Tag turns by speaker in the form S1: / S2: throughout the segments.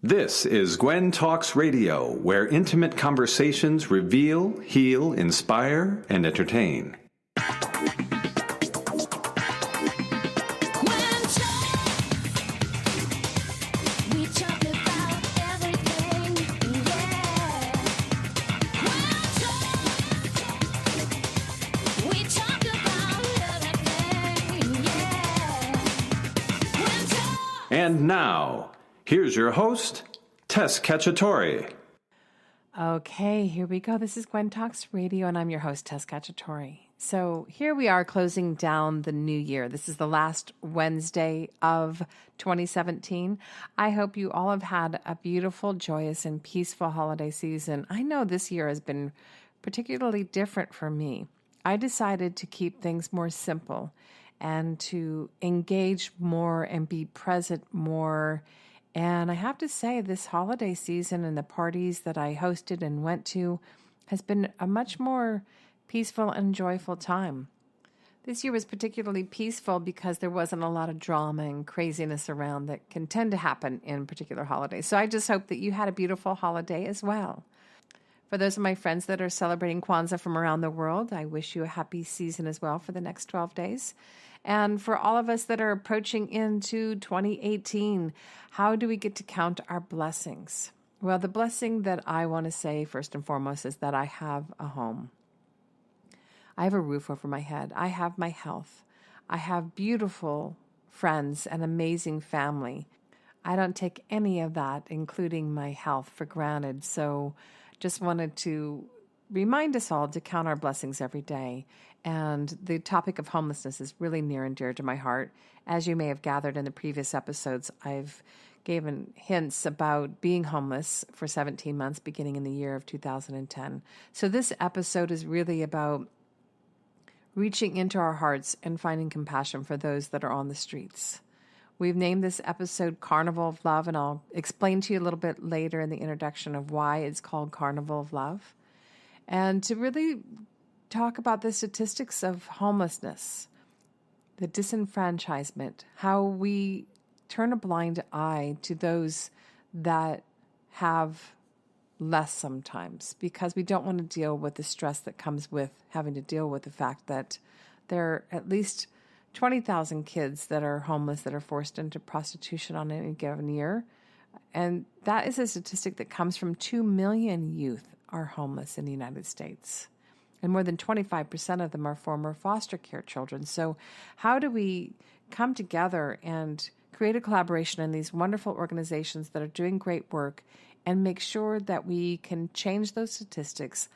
S1: This is GWEN Talks Radio, where intimate conversations reveal, heal, inspire, and entertain. And now, here's your host, Tess Cacciatore.
S2: Okay, here we go. This is GWEN Talks Radio, and I'm your host, Tess Cacciatore. So here we are closing down the new year. This is the last Wednesday of 2017. I hope you all have had a beautiful, joyous, and peaceful holiday season. I know this year has been particularly different for me. I decided to keep things more simple and to engage more and be present more. And I have to say, this holiday season and the parties that I hosted and went to has been a much more peaceful and joyful time. This year was particularly peaceful because there wasn't a lot of drama and craziness around that can tend to happen in particular holidays. So I just hope that you had a beautiful holiday as well. For those of my friends that are celebrating Kwanzaa from around the world, I wish you a happy season as well for the next 12 days. And for all of us that are approaching into 2018, how do we get to count our blessings? Well, the blessing that I want to say first and foremost is that I have a home. I have a roof over my head. I have my health. I have beautiful friends and amazing family. I don't take any of that, including my health, for granted. So just wanted to remind us all to count our blessings every day. And the topic of homelessness is really near and dear to my heart. As you may have gathered in the previous episodes, I've given hints about being homeless for 17 months beginning in the year of 2010. So this episode is really about reaching into our hearts and finding compassion for those that are on the streets. We've named this episode Carnival of Love, and I'll explain to you a little bit later in the introduction of why it's called Carnival of Love. And to really talk about the statistics of homelessness, the disenfranchisement, how we turn a blind eye to those that have less sometimes because we don't want to deal with the stress that comes with having to deal with the fact that there are at least 20,000 kids that are homeless that are forced into prostitution on any given year. And that is a statistic that comes from 2 million youth are homeless in the United States. And more than 25% of them are former foster care children. So how do we come together and create a collaboration in these wonderful organizations that are doing great work and make sure that we can change those statistics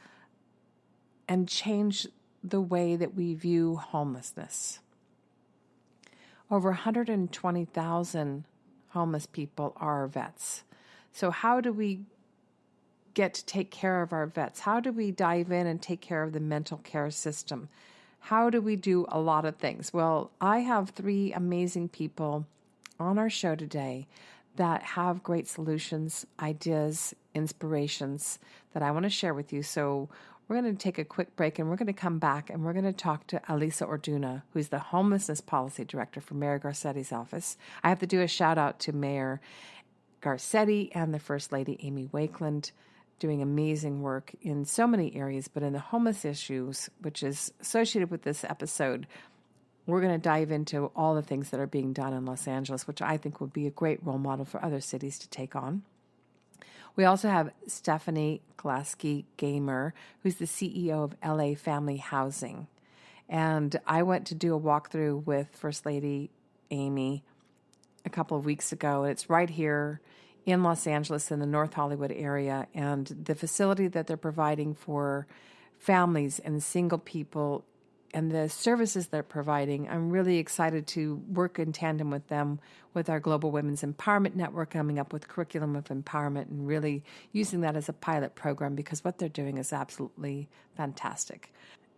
S2: and change the way that we view homelessness? Over 120,000 homeless people are vets. So how do we get to take care of our vets? How do we dive in and take care of the mental care system? How do we do a lot of things? Well, I have 3 amazing people on our show today that have great solutions, ideas, inspirations that I want to share with you. So we're going to take a quick break and we're going to come back and we're going to talk to Alisa Orduna, who's the Homelessness Policy Director for Mayor Garcetti's office. I have to do a shout out to Mayor Garcetti and the First Lady, Amy Wakeland, doing amazing work in so many areas, but in the homeless issues, which is associated with this episode, we're going to dive into all the things that are being done in Los Angeles, which I think would be a great role model for other cities to take on. We also have Stephanie Klasky-Gamer, who's the CEO of LA Family Housing. And I went to do a walkthrough with First Lady Amy a couple of weeks ago. It's right here in Los Angeles in the North Hollywood area. And the facility that they're providing for families and single people and the services they're providing, I'm really excited to work in tandem with them with our Global Women's Empowerment Network, coming up with curriculum of empowerment and really using that as a pilot program because what they're doing is absolutely fantastic.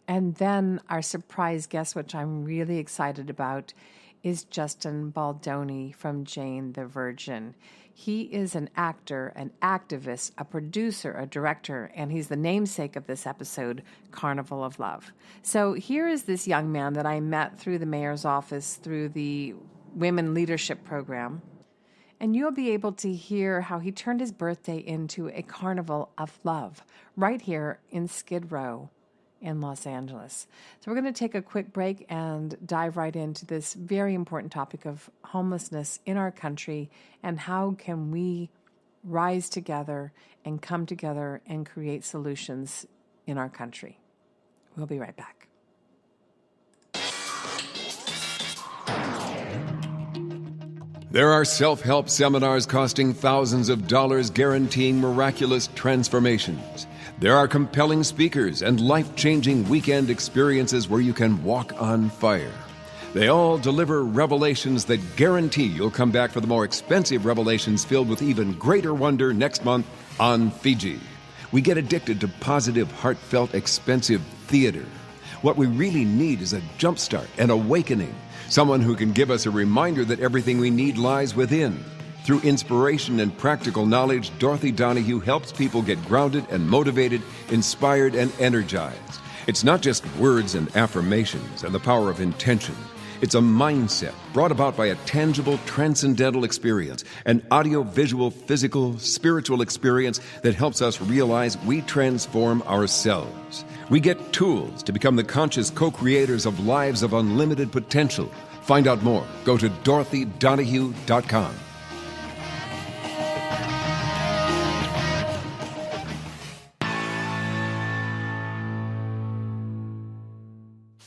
S2: And then our surprise guest, which I'm really excited about, is Justin Baldoni from Jane the Virgin. He is an actor, an activist, a producer, a director, and he's the namesake of this episode, Carnival of Love. So here is this young man that I met through the mayor's office, through the Women Leadership Program. And you'll be able to hear how he turned his birthday into a Carnival of Love right here in Skidrow in Los Angeles. So we're going to take a quick break and dive right into this very important topic of homelessness in our country and how can we rise together and come together and create solutions in our country. We'll be right back.
S3: There are self-help seminars costing thousands of dollars guaranteeing miraculous transformations. There are compelling speakers and life-changing weekend experiences where you can walk on fire. They all deliver revelations that guarantee you'll come back for the more expensive revelations filled with even greater wonder next month on Fiji. We get addicted to positive, heartfelt, expensive theater. What we really need is a jumpstart, an awakening, someone who can give us a reminder that everything we need lies within. Through inspiration and practical knowledge, Dorothy Donahue helps people get grounded and motivated, inspired and energized. It's not just words and affirmations and the power of intention. It's a mindset brought about by a tangible, transcendental experience, an audio-visual, physical, spiritual experience that helps us realize we transform ourselves. We get tools to become the conscious co-creators of lives of unlimited potential. Find out more. Go to DorothyDonahue.com.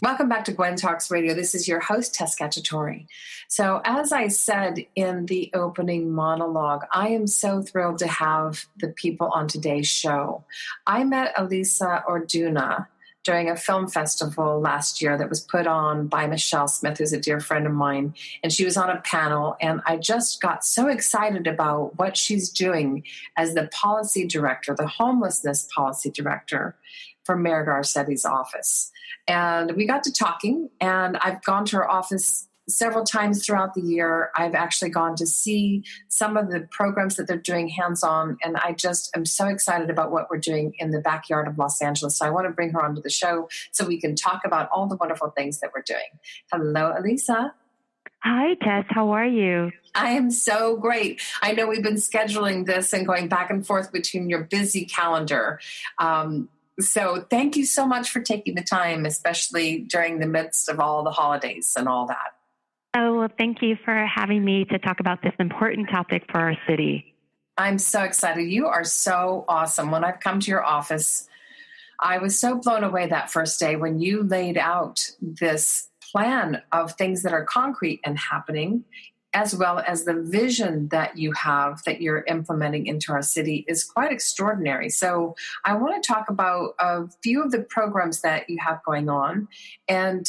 S2: Welcome back to GWEN Talks Radio. This is your host, Tess Cacciatore. So as I said in the opening monologue, I am so thrilled to have the people on today's show. I met Alisa Orduna during a film festival last year that was put on by Michelle Smith, who's a dear friend of mine, and she was on a panel, and I just got so excited about what she's doing as the policy director, the homelessness policy director for Mayor Garcetti's office. And we got to talking, and I've gone to her office several times throughout the year. I've actually gone to see some of the programs that they're doing hands-on, and I just am so excited about what we're doing in the backyard of Los Angeles. So I want to bring her onto the show so we can talk about all the wonderful things that we're doing. Hello, Alisa.
S4: Hi, Tess. How are you?
S2: I am so great. I know we've been scheduling this and going back and forth between your busy calendar. So thank you so much for taking the time, especially during the midst of all the holidays and all that.
S4: Oh, well, thank you for having me to talk about this important topic for our city.
S2: I'm so excited. You are so awesome. When I've come to your office, I was so blown away that first day when you laid out this plan of things that are concrete and happening, as well as the vision that you have that you're implementing into our city is quite extraordinary. So I want to talk about a few of the programs that you have going on and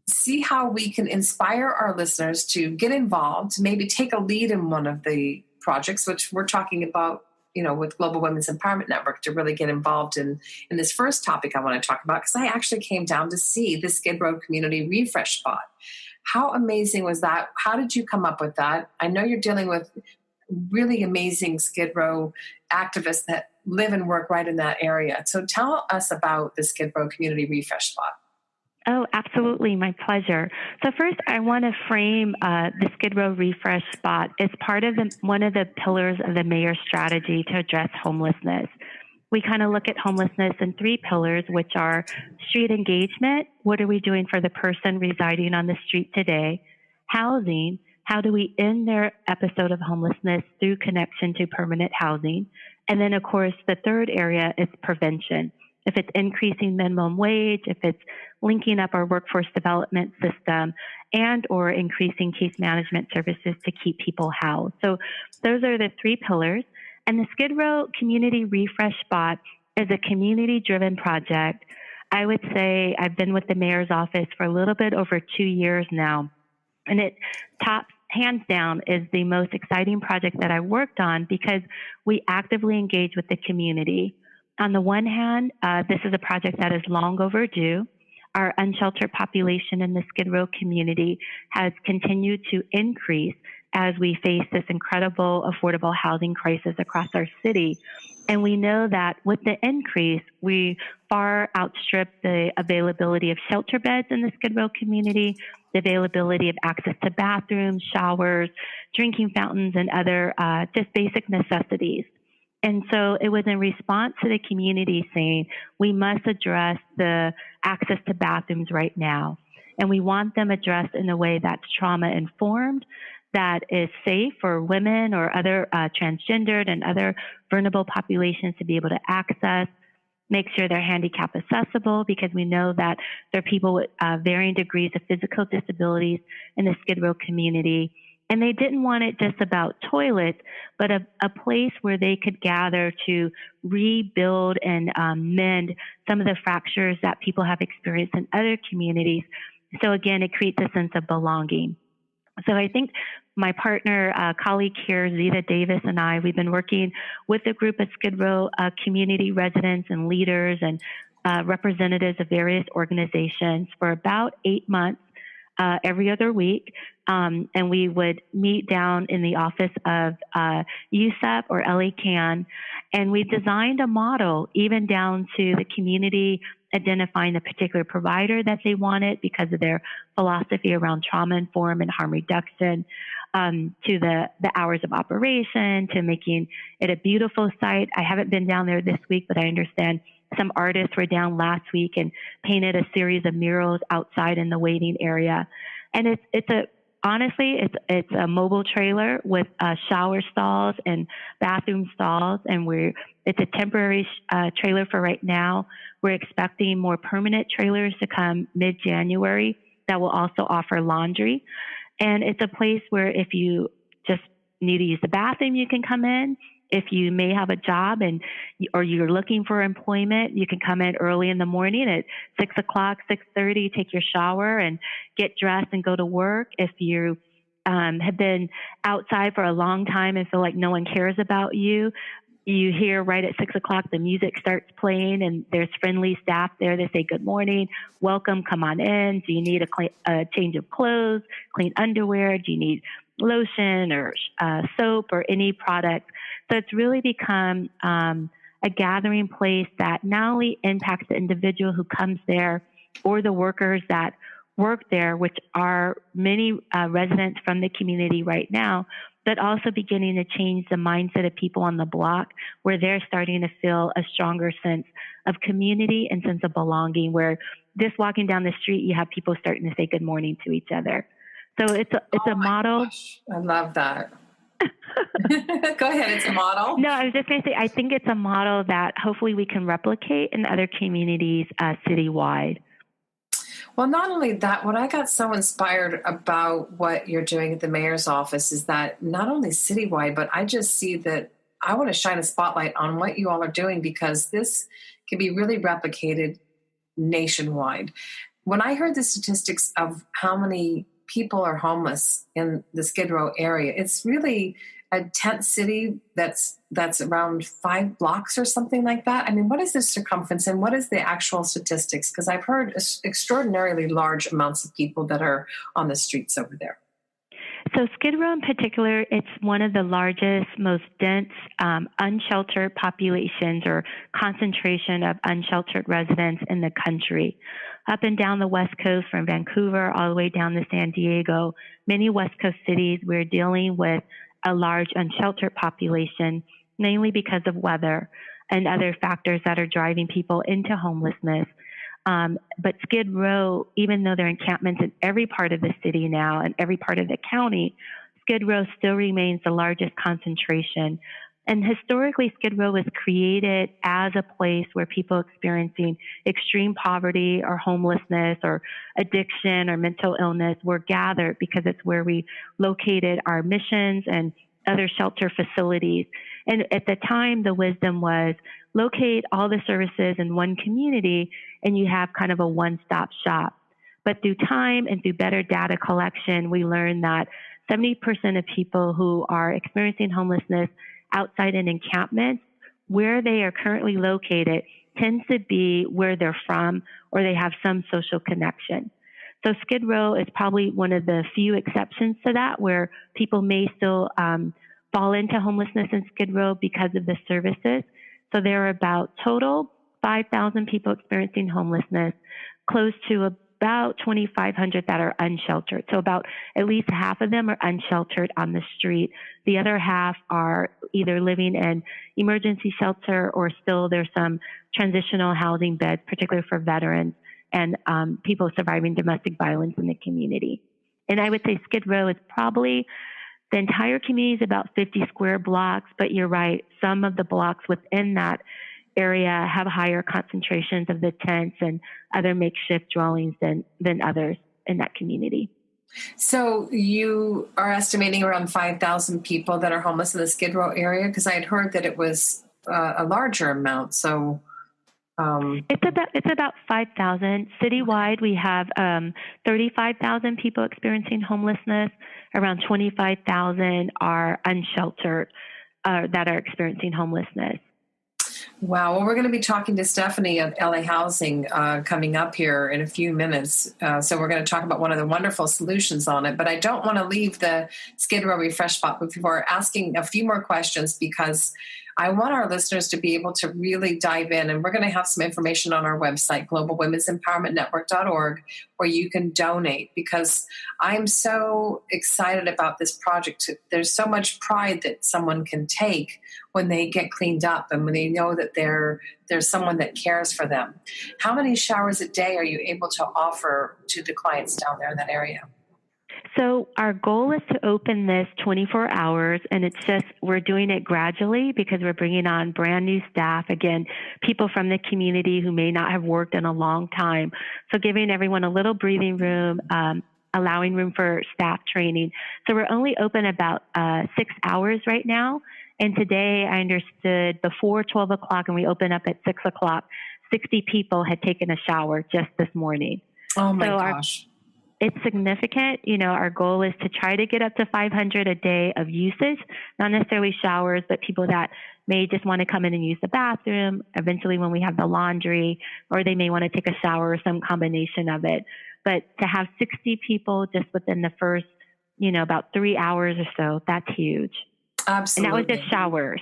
S2: see how we can inspire our listeners to get involved, maybe take a lead in one of the projects, which we're talking about, with Global Women's Empowerment Network, to really get involved in this first topic I want to talk about, because I actually came down to see the Skidrow Community Refresh Spot. How amazing was that? How did you come up with that? I know you're dealing with really amazing Skidrow activists that live and work right in that area. So tell us about the Skidrow Community Refresh Spot.
S4: Oh, absolutely. My pleasure. So first, I want to frame the Skidrow Refresh Spot as part of one of the pillars of the mayor's strategy to address homelessness. We kind of look at homelessness in three pillars, which are street engagement. What are we doing for the person residing on the street today? Housing. How do we end their episode of homelessness through connection to permanent housing? And then, of course, the third area is prevention. If it's increasing minimum wage, if it's linking up our workforce development system, and or increasing case management services to keep people housed. So those are the three pillars. And the Skidrow Community Refresh Spot is a community-driven project. I would say I've been with the mayor's office for a little bit over 2 years now. And it tops, hands down, is the most exciting project that I worked on because we actively engage with the community. On the one hand, this is a project that is long overdue. Our unsheltered population in the Skidrow community has continued to increase. as we face this incredible affordable housing crisis across our city. And we know that with the increase, we far outstrip the availability of shelter beds in the Skid Row community, the availability of access to bathrooms, showers, drinking fountains, and other just basic necessities. And so it was in response to the community saying, we must address the access to bathrooms right now. And we want them addressed in a way that's trauma-informed, that is safe for women or other transgendered and other vulnerable populations to be able to access, make sure they're handicap accessible, because we know that there are people with varying degrees of physical disabilities in the Skid Row community. And they didn't want it just about toilets, but a place where they could gather to rebuild and mend some of the fractures that people have experienced in other communities. So again, it creates a sense of belonging. So I think my partner, colleague here, Zita Davis, and I, we've been working with a group of Skid Row community residents and leaders and representatives of various organizations for about 8 months, every other week. And we would meet down in the office of USEP or LA CAN. And we designed a model even down to the community identifying a particular provider that they wanted because of their philosophy around trauma-informed and harm reduction, to the hours of operation, to making it a beautiful site. I haven't been down there this week, but I understand some artists were down last week and painted a series of murals outside in the waiting area. And honestly, it's a mobile trailer with shower stalls and bathroom stalls, and it's a temporary trailer for right now. We're expecting more permanent trailers to come mid-January that will also offer laundry. And it's a place where if you just need to use the bathroom, you can come in. If you may have a job or you're looking for employment, you can come in early in the morning at 6 o'clock, 6:30, take your shower and get dressed and go to work. If you have been outside for a long time and feel like no one cares about you, you hear right at 6 o'clock, the music starts playing and there's friendly staff there that say, good morning, welcome, come on in. Do you need a change of clothes, clean underwear? Do you need lotion or soap or any product? So it's really become a gathering place that not only impacts the individual who comes there or the workers that work there, which are many residents from the community right now, but also beginning to change the mindset of people on the block where they're starting to feel a stronger sense of community and sense of belonging, where just walking down the street, you have people starting to say good morning to each other. So it's a model.
S5: Gosh, I love that. Go ahead. It's a model.
S4: No, I was just going to say, I think it's a model that hopefully we can replicate in other communities citywide.
S5: Well, not only that, what I got so inspired about what you're doing at the mayor's office is that not only citywide, but I just see that I want to shine a spotlight on what you all are doing, because this can be really replicated nationwide. When I heard the statistics of how many people are homeless in the Skid Row area, it's really a tent city that's around 5 blocks or something like that. I mean, what is the circumference and what is the actual statistics? Because I've heard extraordinarily large amounts of people that are on the streets over there.
S4: So Skid Row in particular, it's one of the largest, most dense unsheltered populations or concentration of unsheltered residents in the country. Up and down the West Coast, from Vancouver all the way down to San Diego, many West Coast cities, we're dealing with a large unsheltered population, mainly because of weather and other factors that are driving people into homelessness. But Skid Row, even though there are encampments in every part of the city now and every part of the county, Skid Row still remains the largest concentration. And historically, Skid Row was created as a place where people experiencing extreme poverty or homelessness or addiction or mental illness were gathered, because it's where we located our missions and other shelter facilities. And at the time, the wisdom was locate all the services in one community and you have kind of a one-stop shop. But through time and through better data collection, we learned that 70% of people who are experiencing homelessness outside an encampment, where they are currently located tends to be where they're from or they have some social connection. So Skid Row is probably one of the few exceptions to that, where people may still fall into homelessness in Skid Row because of the services. So there are about total 5,000 people experiencing homelessness, close to about 2,500 that are unsheltered. So about at least half of them are unsheltered on the street. The other half are either living in emergency shelter or still there's some transitional housing beds, particularly for veterans and people surviving domestic violence in the community. And I would say Skid Row is probably, the entire community is about 50 square blocks, but you're right, some of the blocks within that area have higher concentrations of the tents and other makeshift dwellings than others in that community.
S5: So you are estimating around 5,000 people that are homeless in the Skid Row area? Because I had heard that it was a larger amount. So
S4: it's about 5,000. Citywide, we have 35,000 people experiencing homelessness. Around 25,000 are unsheltered that are experiencing homelessness.
S5: Wow. Well, we're going to be talking to Stephanie of LA Housing coming up here in a few minutes. So we're going to talk about one of the wonderful solutions on it. But I don't want to leave the Skid Row Refresh Spot before asking a few more questions, because I want our listeners to be able to really dive in. And we're going to have some information on our website, globalwomen'sempowermentnetwork.org, where you can donate, because I'm so excited about this project. There's so much pride that someone can take when they get cleaned up and when they know that there's someone that cares for them. How many showers a day are you able to offer to the clients down there in that area?
S4: So our goal is to open this 24 hours, and it's just we're doing it gradually because we're bringing on brand new staff, again, people from the community who may not have worked in a long time. So giving everyone a little breathing room, allowing room for staff training. So we're only open about 6 hours right now. And today I understood before 12 o'clock and we open up at 6 o'clock, 60 people had taken a shower just this morning.
S5: Oh my gosh.
S4: It's significant. You know, our goal is to try to get up to 500 a day of usage, not necessarily showers, but people that may just want to come in and use the bathroom, eventually when we have the laundry, or they may want to take a shower or some combination of it. But to have 60 people just within the first, about 3 hours or so, that's huge.
S5: Absolutely.
S4: And that was just showers.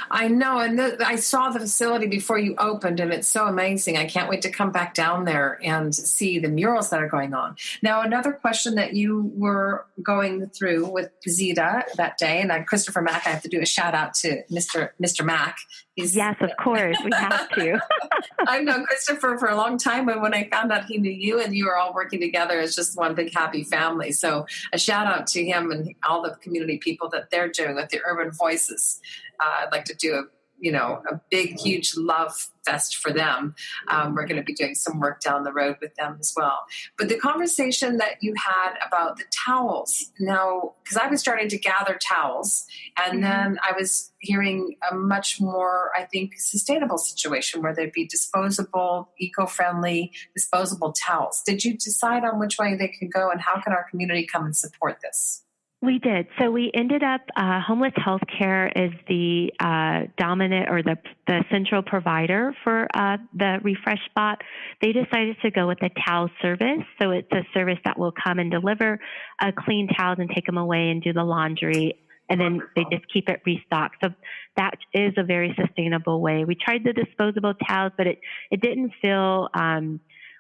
S5: I know. And I saw the facility before you opened, and it's so amazing. I can't wait to come back down there and see the murals that are going on. Now, another question that you were going through with Zita that day, and Christopher Mack, I have to do a shout out to Mr. Mack.
S4: Yes, of course. We have to.
S5: I've known Christopher for a long time, and when I found out he knew you and you were all working together, it's just one big happy family. So a shout out to him and all the community people that they're doing with the Urban Voices. I'd like to do a big, huge love fest for them. We're going to be doing some work down the road with them as well. But the conversation that you had about the towels, now, because I was starting to gather towels, and then I was hearing a much more, I think, sustainable situation where there'd be disposable, eco-friendly, disposable towels. Did you decide on which way they could go, and how can our community come and support this?
S4: We did. So we ended up, Homeless Healthcare is the dominant or the central provider for the Refresh Spot. They decided to go with a towel service. So it's a service that will come and deliver clean towels and take them away and do the laundry. And then they just keep it restocked. So that is a very sustainable way. We tried the disposable towels, but it didn't feel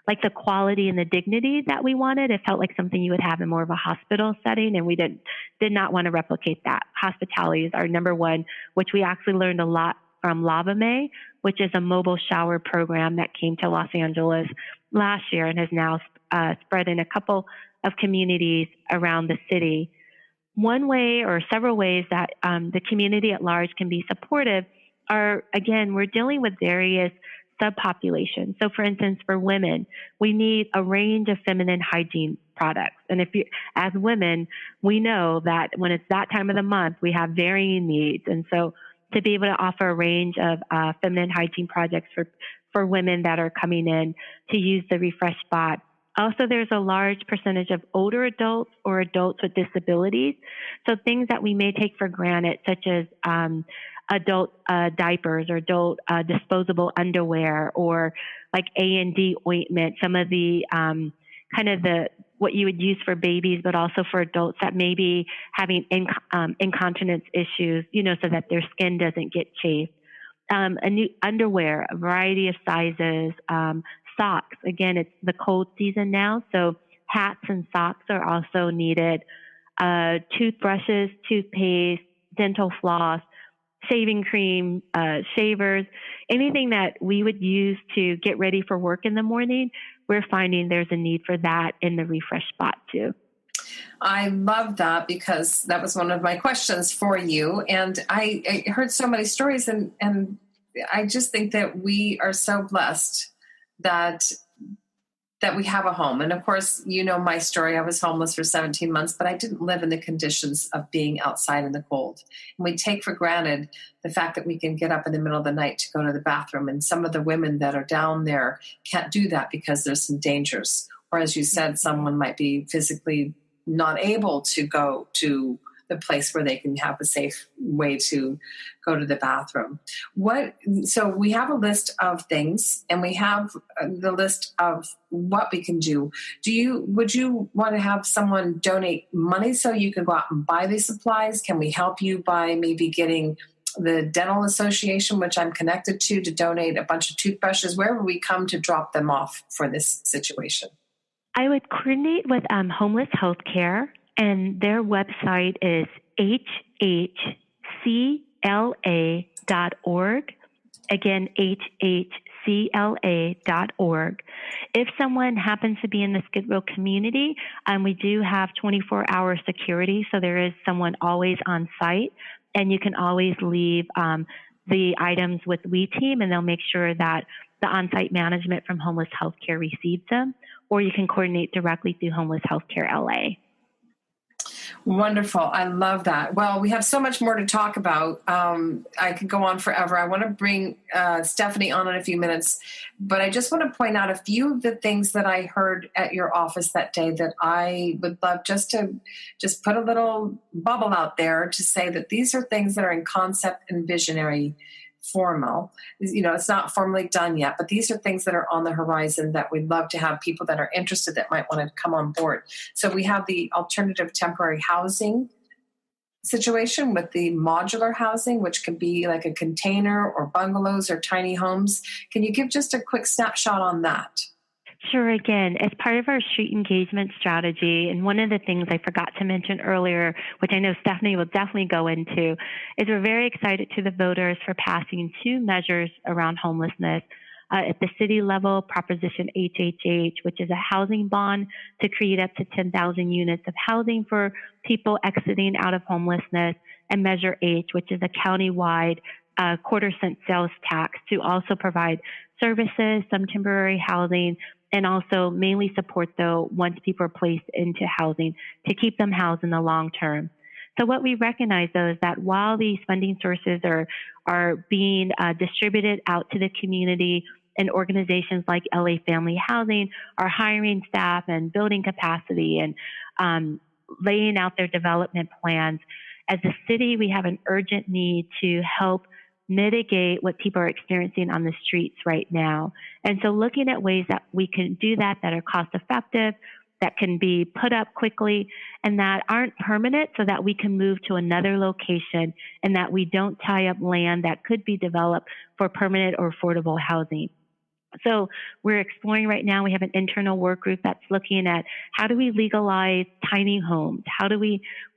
S4: like the quality and the dignity that we wanted. It felt like something you would have in more of a hospital setting, and we did not want to replicate that. Hospitality is our number one, which we actually learned a lot from Lava May, which is a mobile shower program that came to Los Angeles last year and has now spread in a couple of communities around the city. One way or several ways that the community at large can be supportive are, again, we're dealing with various subpopulation. So for instance, for women, we need a range of feminine hygiene products. And as women, we know that when it's that time of the month, we have varying needs. And so to be able to offer a range of feminine hygiene projects for women that are coming in to use the Refresh Spot. Also, there's a large percentage of older adults or adults with disabilities. So things that we may take for granted, such as adult diapers or adult disposable underwear, or like A&D ointment, some of the kind of what you would use for babies, but also for adults that may be having incontinence issues, so that their skin doesn't get chafed. A new underwear, a variety of sizes, socks. Again, it's the cold season now, so hats and socks are also needed. Toothbrushes, toothpaste, dental floss, shaving cream, shavers, anything that we would use to get ready for work in the morning. We're finding there's a need for that in the refresh spot too.
S5: I love that, because that was one of my questions for you. And I heard so many stories, and I just think that we are so blessed that we have a home. And of course, my story. I was homeless for 17 months, but I didn't live in the conditions of being outside in the cold. And we take for granted the fact that we can get up in the middle of the night to go to the bathroom. And some of the women that are down there can't do that because there's some dangers. Or as you said, someone might be physically not able to go to the place where they can have a safe way to go to the bathroom. So we have a list of things, and we have the list of what we can do. Would you want to have someone donate money so you can go out and buy these supplies? Can we help you by maybe getting the dental association, which I'm connected to donate a bunch of toothbrushes? Where would we come to drop them off for this situation?
S4: I would coordinate with Homeless Healthcare, and their website is hhcla.org. Again, hhcla.org. If someone happens to be in the Skidrow community, we do have 24-hour security, so there is someone always on site, and you can always leave the items with We Team, and they'll make sure that the on-site management from Homeless Healthcare receives them, or you can coordinate directly through Homeless Healthcare LA.
S5: Wonderful. I love that. Well, we have so much more to talk about. I could go on forever. I want to bring Stephanie on in a few minutes, but I just want to point out a few of the things that I heard at your office that day that I would love just to put a little bubble out there to say that these are things that are in concept and visionary formal. It's not formally done yet, but these are things that are on the horizon that we'd love to have people that are interested that might want to come on board. So we have the alternative temporary housing situation with the modular housing, which could be like a container or bungalows or tiny homes. Can you give just a quick snapshot on that?
S4: Sure. Again, as part of our street engagement strategy, and one of the things I forgot to mention earlier, which I know Stephanie will definitely go into, is we're very excited to the voters for passing 2 measures around homelessness. At the city level, Proposition HHH, which is a housing bond to create up to 10,000 units of housing for people exiting out of homelessness, and Measure H, which is a countywide quarter-cent sales tax to also provide services, some temporary housing, and also mainly support, though, once people are placed into housing, to keep them housed in the long term. So what we recognize, though, is that while these funding sources are being distributed out to the community, and organizations like LA Family Housing are hiring staff and building capacity and laying out their development plans, as a city, we have an urgent need to help mitigate what people are experiencing on the streets right now. And so looking at ways that we can do that are cost effective, that can be put up quickly, and that aren't permanent, so that we can move to another location and that we don't tie up land that could be developed for permanent or affordable housing. So we're exploring right now, we have an internal work group that's looking at how do we legalize tiny homes?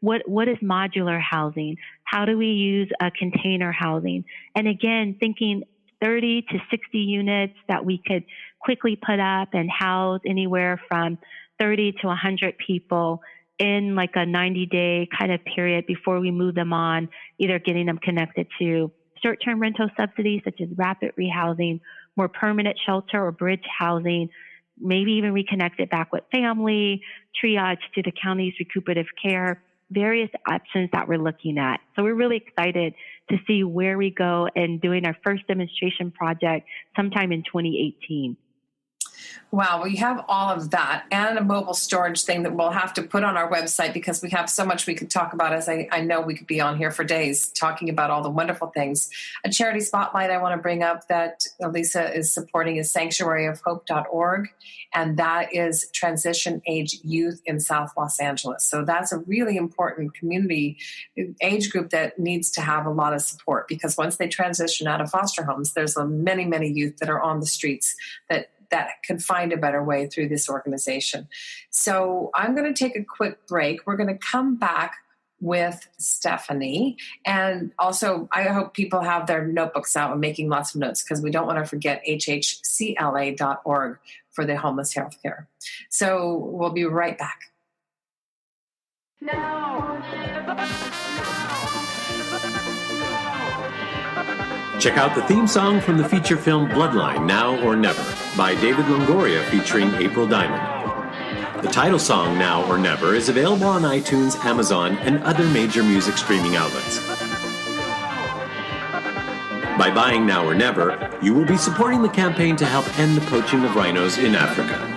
S4: What is modular housing? How do we use a container housing? And again, thinking 30 to 60 units that we could quickly put up and house anywhere from 30 to 100 people in like a 90-day kind of period before we move them on, either getting them connected to short-term rental subsidies such as rapid rehousing, more permanent shelter or bridge housing, maybe even reconnect it back with family, triage to the county's recuperative care, various options that we're looking at. So we're really excited to see where we go and doing our first demonstration project sometime in 2018.
S5: Wow, we have all of that and a mobile storage thing that we'll have to put on our website because we have so much we could talk about. As I know we could be on here for days talking about all the wonderful things. A charity spotlight I want to bring up that Alisa is supporting is sanctuaryofhope.org, and that is transition age youth in South Los Angeles. So that's a really important community age group that needs to have a lot of support, because once they transition out of foster homes, there's many, many youth that are on the streets that can find a better way through this organization. So I'm going to take a quick break. We're going to come back with Stephanie. And also, I hope people have their notebooks out and making lots of notes, because we don't want to forget hhcla.org for the homeless healthcare. So we'll be right back.
S6: Check out the theme song from the feature film Bloodline, Now or Never, by David Longoria featuring April Diamond. The title song, Now or Never, is available on iTunes, Amazon, and other major music streaming outlets. By buying Now or Never, you will be supporting the campaign to help end the poaching of rhinos in Africa.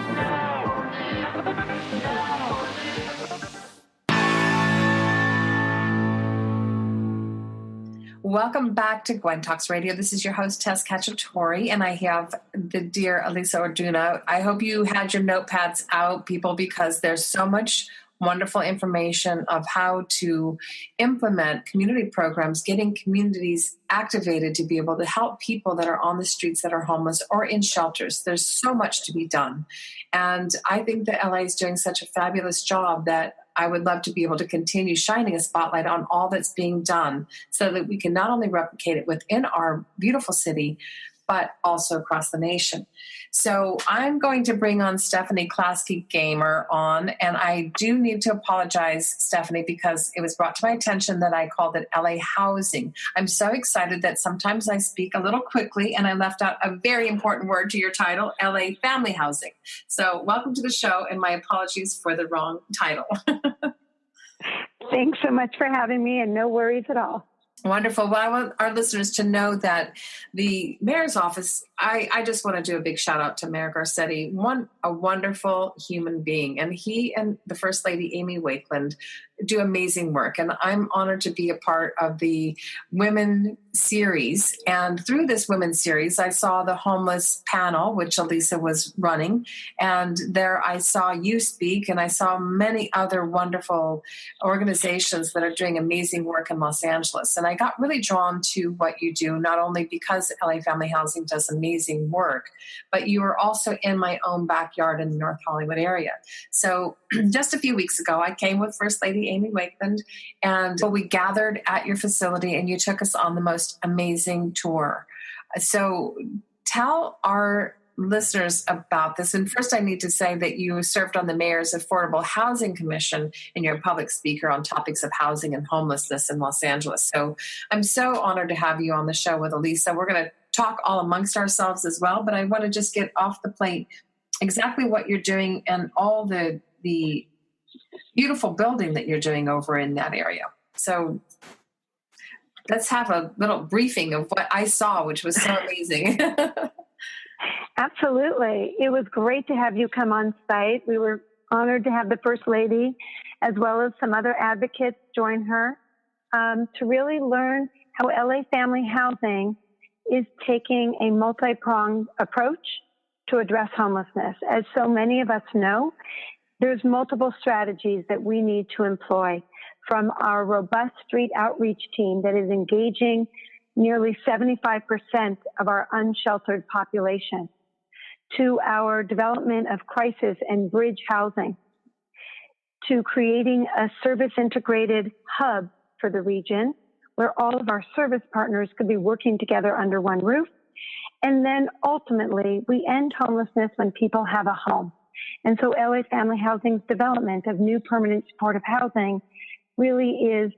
S5: Welcome back to GWEN Talks Radio. This is your host, Tess Cacciatore, and I have the dear Alisa Orduna. I hope you had your notepads out, people, because there's so much wonderful information of how to implement community programs, getting communities activated to be able to help people that are on the streets that are homeless or in shelters. There's so much to be done. And I think that LA is doing such a fabulous job that I would love to be able to continue shining a spotlight on all that's being done so that we can not only replicate it within our beautiful city, but also across the nation. So I'm going to bring on Stephanie Klasky-Gamer on, and I do need to apologize, Stephanie, because it was brought to my attention that I called it LA Housing. I'm so excited that sometimes I speak a little quickly, and I left out a very important word to your title, LA Family Housing. So welcome to the show, and my apologies for the wrong title.
S7: Thanks so much for having me, and no worries at all.
S5: Wonderful. Well, I want our listeners to know that the mayor's office, I just want to do a big shout out to Mayor Garcetti, a wonderful human being. And he and the First Lady, Amy Wakeland, do amazing work. And I'm honored to be a part of the Women series. And through this Women series, I saw the homeless panel, which Alisa was running. And there I saw you speak, and I saw many other wonderful organizations that are doing amazing work in Los Angeles. And I got really drawn to what you do, not only because LA Family Housing does amazing work, but you are also in my own backyard in the North Hollywood area. So just a few weeks ago, I came with First Lady Amy Wakeland, and we gathered at your facility, and you took us on the most amazing tour. So tell our listeners about this. And first, I need to say that you served on the Mayor's Affordable Housing Commission, and you're a public speaker on topics of housing and homelessness in Los Angeles. So I'm so honored to have you on the show with Alisa. We're going to talk all amongst ourselves as well, but I want to just get off the plate exactly what you're doing and all the beautiful building that you're doing over in that area. So let's have a little briefing of what I saw, which was so amazing.
S7: Absolutely. It was great to have you come on site. We were honored to have the First Lady, as well as some other advocates, join her to really learn how LA Family Housing is taking a multi-pronged approach to address homelessness. As so many of us know, there's multiple strategies that we need to employ, from our robust street outreach team that is engaging nearly 75% of our unsheltered population, to our development of crisis and bridge housing, to creating a service integrated hub for the region where all of our service partners could be working together under one roof. And then ultimately, we end homelessness when people have a home. And so LA Family Housing's development of new permanent supportive housing really is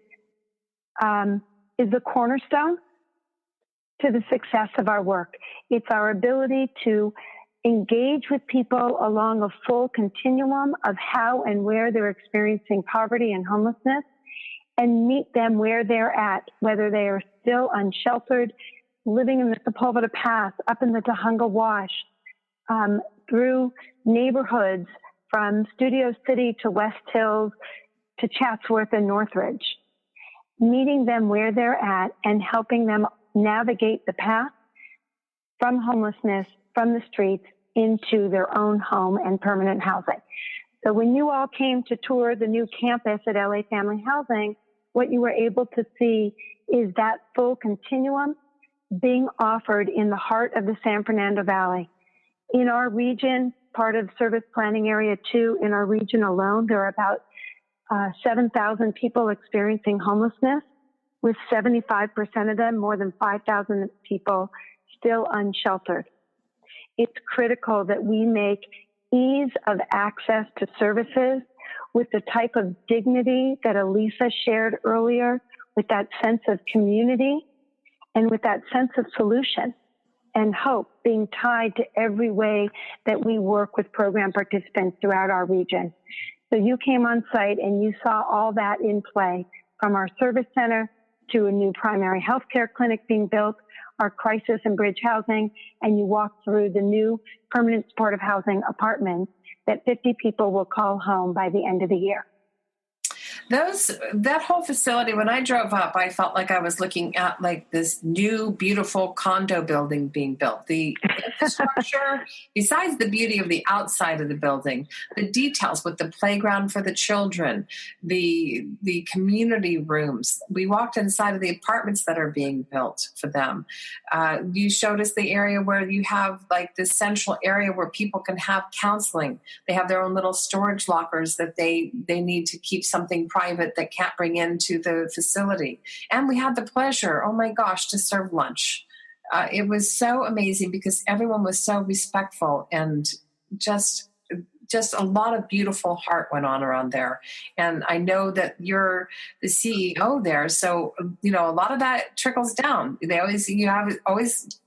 S7: the cornerstone to the success of our work. It's our ability to engage with people along a full continuum of how and where they're experiencing poverty and homelessness, and meet them where they're at, whether they are still unsheltered, living in the Sepulveda Pass, up in the Tahunga Wash, through neighborhoods from Studio City to West Hills to Chatsworth and Northridge, meeting them where they're at and helping them navigate the path from homelessness, from the streets, into their own home and permanent housing. So when you all came to tour the new campus at LA Family Housing, what you were able to see is that full continuum being offered in the heart of the San Fernando Valley. In our region, part of Service Planning Area 2, in our region alone, there are about 7,000 people experiencing homelessness, with 75% of them, more than 5,000 people, still unsheltered. It's critical that we make ease of access to services with the type of dignity that Alisa shared earlier, with that sense of community and with that sense of solution and hope being tied to every way that we work with program participants throughout our region. So you came on site and you saw all that in play, from our service center to a new primary health care clinic being built, our crisis and bridge housing, and you walked through the new permanent supportive housing apartments that 50 people will call home by the end of the year.
S5: That whole facility, when I drove up, I felt like I was looking at like this new, beautiful condo building being built. The infrastructure, besides the beauty of the outside of the building, the details with the playground for the children, the community rooms. We walked inside of the apartments that are being built for them. You showed us the area where you have like this central area where people can have counseling. They have their own little storage lockers that they need to keep something private that can't bring into the facility. And we had the pleasure, oh my gosh, to serve lunch. It was so amazing because everyone was so respectful, and just a lot of beautiful heart went on around there. And I know that you're the CEO there, so a lot of that trickles down. They always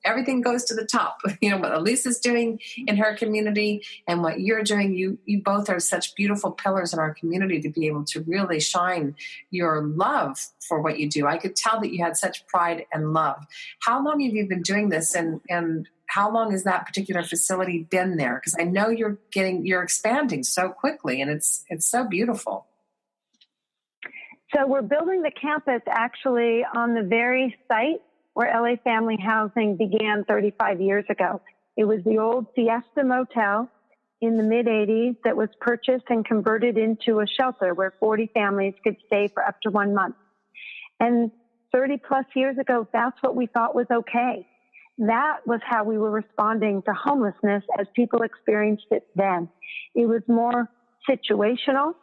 S5: everything goes to the top. What Alisa's doing in her community and what you're doing, you both are such beautiful pillars in our community to be able to really shine your love for what you do. I could tell that you had such pride and love. How long have you been doing this, and how long has that particular facility been there? Because I know you're expanding so quickly, and it's so beautiful.
S7: So we're building the campus actually on the very site where LA Family Housing began 35 years ago. It was the old Fiesta Motel in the mid-'80s that was purchased and converted into a shelter where 40 families could stay for up to 1 month. And 30 plus years ago, that's what we thought was okay. That was how we were responding to homelessness as people experienced it then. It was more situational.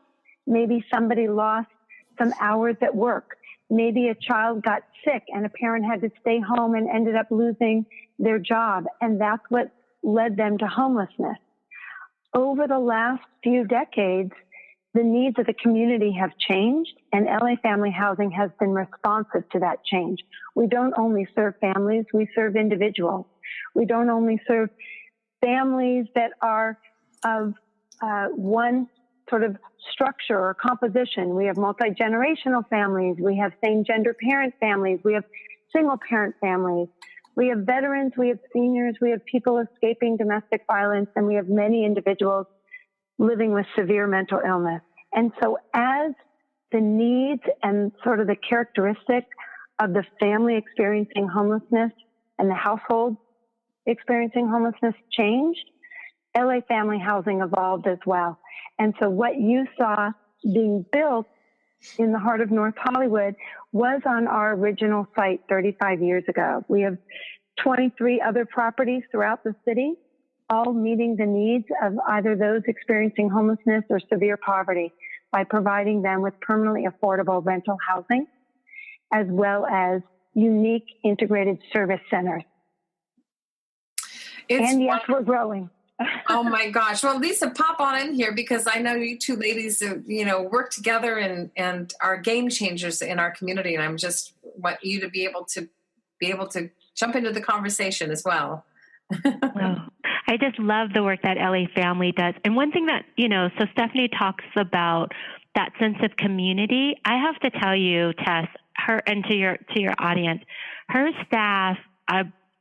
S7: Maybe somebody lost some hours at work. Maybe a child got sick and a parent had to stay home and ended up losing their job. And that's what led them to homelessness. Over the last few decades, the needs of the community have changed, and LA Family Housing has been responsive to that change. We don't only serve families, we serve individuals. We don't only serve families that are of one sort of structure or composition. We have multi-generational families. We have same-gender parent families. We have single-parent families. We have veterans. We have seniors. We have people escaping domestic violence, and we have many individuals living with severe mental illness. And so as the needs and sort of the characteristic of the family experiencing homelessness and the household experiencing homelessness changed, LA Family Housing evolved as well. And so what you saw being built in the heart of North Hollywood was on our original site 35 years ago. We have 23 other properties throughout the city, all meeting the needs of either those experiencing homelessness or severe poverty by providing them with permanently affordable rental housing, as well as unique integrated service centers. And yes, we're growing.
S5: Oh my gosh. Well, Lisa, pop on in here because I know you two ladies, work together and are game changers in our community. And I'm just want you to be able to jump into the conversation as well.
S4: Well, I just love the work that LA Family does. And one thing that, so Stephanie talks about that sense of community. I have to tell you, Tess, her and to your audience, her staff,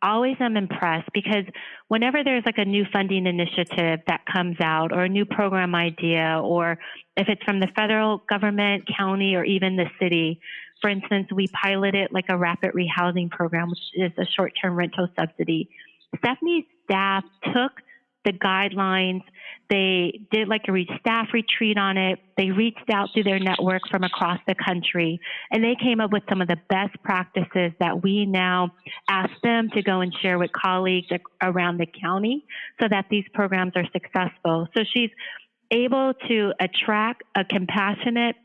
S4: always am impressed because whenever there's like a new funding initiative that comes out or a new program idea, or if it's from the federal government, county, or even the city, for instance, we piloted like a rapid rehousing program, which is a short-term rental subsidy. Stephanie's staff took the guidelines. They did like a staff retreat on it. They reached out through their network from across the country, and they came up with some of the best practices that we now ask them to go and share with colleagues around the county so that these programs are successful. So she's able to attract a compassionate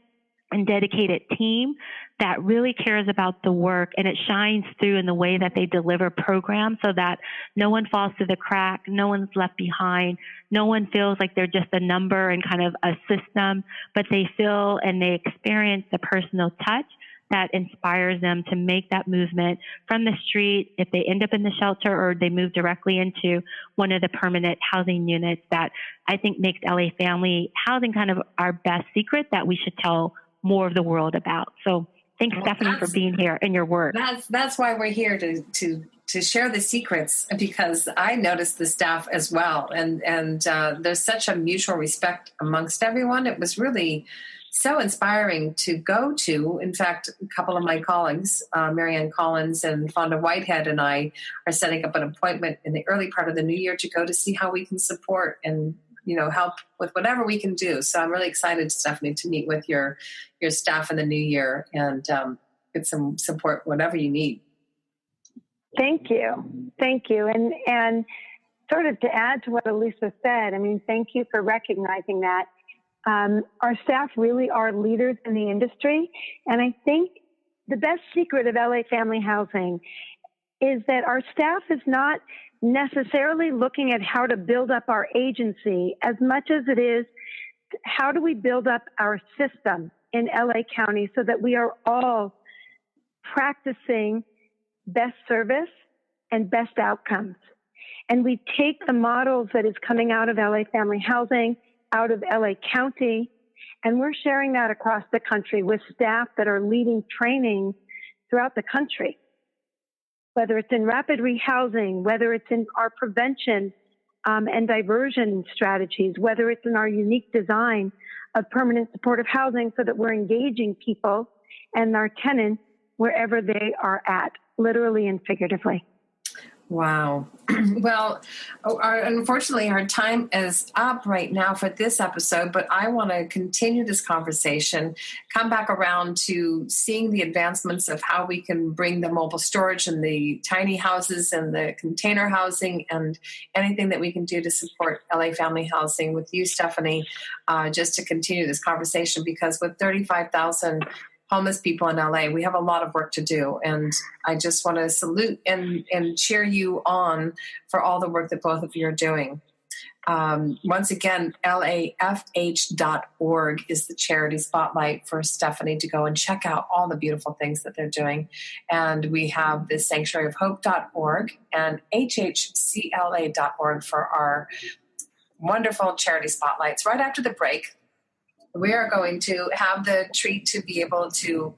S4: and dedicated team that really cares about the work, and it shines through in the way that they deliver programs so that no one falls through the crack, no one's left behind, no one feels like they're just a number and kind of a system, but they feel and they experience the personal touch that inspires them to make that movement from the street if they end up in the shelter or they move directly into one of the permanent housing units. That I think makes LA family housing kind of our best secret that we should tell more of the world about. So thanks, Stephanie, for being here and your work.
S5: That's why we're here to share the secrets, because I noticed the staff as well. And there's such a mutual respect amongst everyone. It was really so inspiring to go to. In fact, a couple of my colleagues, Marianne Collins and Fonda Whitehead, and I are setting up an appointment in the early part of the new year to go to see how we can support and help with whatever we can do. So I'm really excited, Stephanie, to meet with your staff in the new year and get some support, whatever you need.
S7: Thank you. Thank you. And sort of to add to what Alisa said, I mean, thank you for recognizing that. Our staff really are leaders in the industry. And I think the best secret of LA Family Housing is that our staff is not necessarily looking at how to build up our agency as much as it is how do we build up our system in LA County so that we are all practicing best service and best outcomes. And we take the models that is coming out of LA Family Housing, out of LA County, and we're sharing that across the country with staff that are leading training throughout the country. Whether it's in rapid rehousing, whether it's in our prevention and diversion strategies, whether it's in our unique design of permanent supportive housing so that we're engaging people and our tenants wherever they are at, literally and figuratively.
S5: Wow. Well, unfortunately, our time is up right now for this episode, but I want to continue this conversation, come back around to seeing the advancements of how we can bring the mobile storage and the tiny houses and the container housing and anything that we can do to support LA Family Housing with you, Stephanie, just to continue this conversation, because with 35,000 homeless people in LA, we have a lot of work to do. And I just want to salute and cheer you on for all the work that both of you are doing. Once again, lafh.org is the charity spotlight for Stephanie to go and check out all the beautiful things that they're doing. And we have the sanctuaryofhope.org and hhcla.org for our wonderful charity spotlights. Right after the break, we are going to have the treat to be able to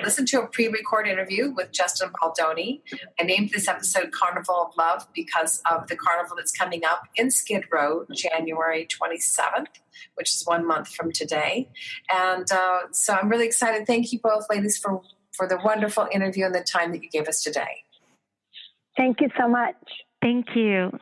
S5: listen to a pre-record interview with Justin Baldoni. I named this episode Carnival of Love because of the carnival that's coming up in Skidrow, January 27th, which is 1 month from today. And so I'm really excited. Thank you both, ladies, for the wonderful interview and the time that you gave us today.
S7: Thank you so much.
S4: Thank you.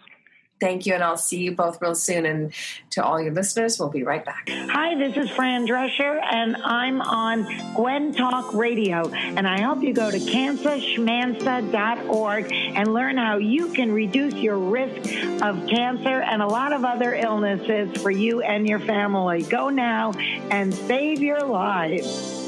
S5: Thank you, and I'll see you both real soon. And to all your listeners, we'll be right back.
S8: Hi, this is Fran Drescher, and I'm on GWEN Talk Radio. And I hope you go to cancerschmanza.org and learn how you can reduce your risk of cancer and a lot of other illnesses for you and your family. Go now and save your lives.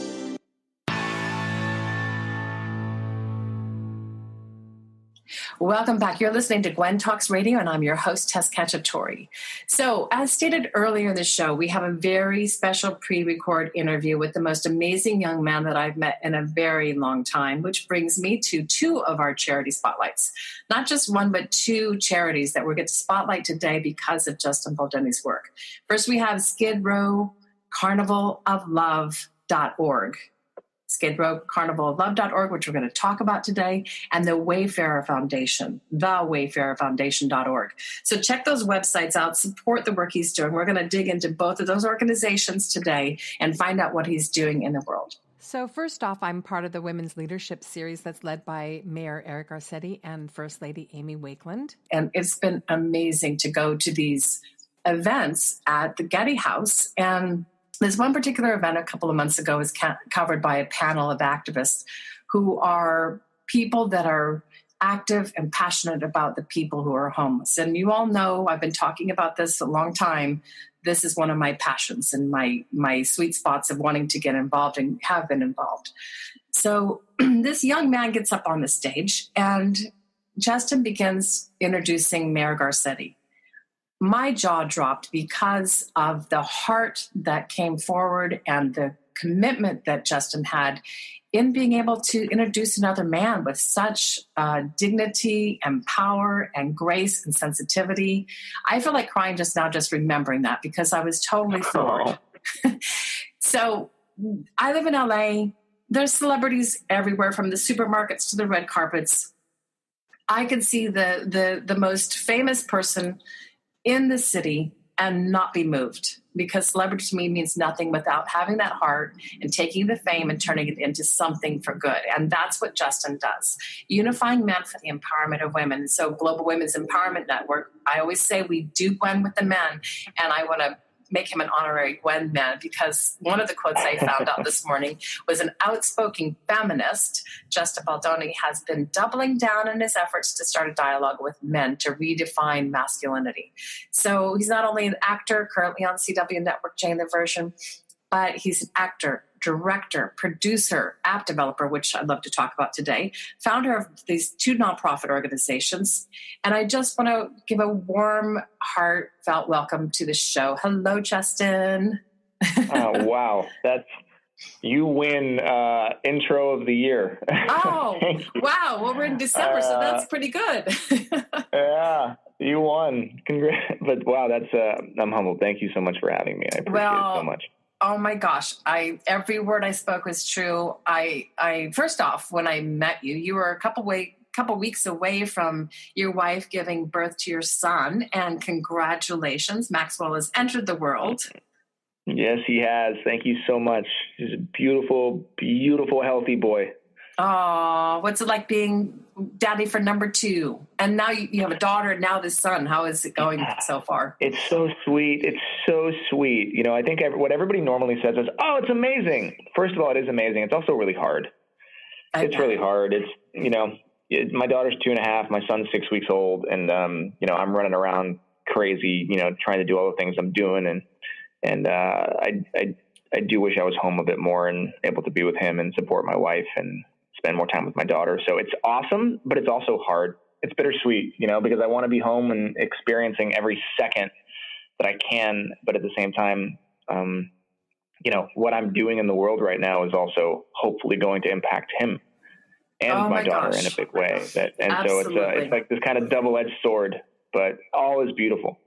S5: Welcome back. You're listening to GWEN Talks Radio, and I'm your host, Tess Cacciatore. So, as stated earlier in the show, we have a very special pre-record interview with the most amazing young man that I've met in a very long time, which brings me to two of our charity spotlights. Not just one, but two charities that we're going to spotlight today because of Justin Baldoni's work. First, we have Skidrow, Carnival of Love.org. Skidrow, carnivaloflove.org, which we're going to talk about today, and the Wayfarer Foundation, thewayfarerfoundation.org. So check those websites out, support the work he's doing. We're going to dig into both of those organizations today and find out what he's doing in the world.
S2: So first off, I'm part of the Women's Leadership Series that's led by Mayor Eric Garcetti and First Lady Amy Wakeland.
S5: And it's been amazing to go to these events at the Getty House. And this one particular event a couple of months ago was covered by a panel of activists who are people that are active and passionate about the people who are homeless. And you all know I've been talking about this a long time. This is one of my passions and my sweet spots of wanting to get involved and have been involved. So this young man gets up on the stage and Justin begins introducing Mayor Garcetti. My jaw dropped because of the heart that came forward and the commitment that Justin had in being able to introduce another man with such dignity and power and grace and sensitivity. I feel like crying just now, just remembering that, because I was totally floored. So I live in LA. There's celebrities everywhere, from the supermarkets to the red carpets. I could see the most famous person in the city and not be moved, because celebrity to me means nothing without having that heart and taking the fame and turning it into something for good. And that's what Justin does. Unifying men for the empowerment of women. So Global Women's Empowerment Network, I always say we do GWEN with the men, and I want to make him an honorary GWEN man, because one of the quotes I found out this morning was an outspoken feminist, Justin Baldoni, has been doubling down in his efforts to start a dialogue with men to redefine masculinity. So he's not only an actor currently on CW Network, Jane the Virgin, but he's an actor, director, producer, app developer, which I'd love to talk about today, founder of these two nonprofit organizations. And I just want to give a warm, heartfelt welcome to the show. Hello, Justin.
S9: Oh, wow. You win intro of the year.
S5: Oh, wow. Well, we're in December, so that's pretty good.
S9: Yeah, you won. Congrats. But wow, I'm humbled. Thank you so much for having me. I appreciate it so much.
S5: Oh my gosh. Every word I spoke was true. I first off, when I met you, you were a couple weeks away from your wife giving birth to your son, and congratulations. Maxwell has entered the world.
S9: Yes, he has. Thank you so much. He's a beautiful, beautiful, healthy boy.
S5: Oh, what's it like being daddy for number 2? And now you have a daughter and now this son. How is it going so far?
S9: It's so sweet. It's so sweet. You know, I think what everybody normally says is, oh, it's amazing. First of all, it is amazing. It's also really hard. It's really hard. It's, my daughter's 2.5. My son's 6 weeks old. And, I'm running around crazy, trying to do all the things I'm doing. And I do wish I was home a bit more and able to be with him and support my wife and spend more time with my daughter. So it's awesome, but it's also hard. It's bittersweet, because I want to be home and experiencing every second that I can. But at the same time, what I'm doing in the world right now is also hopefully going to impact him and my daughter in a big way. So it's like this kind of double-edged sword, but all is beautiful.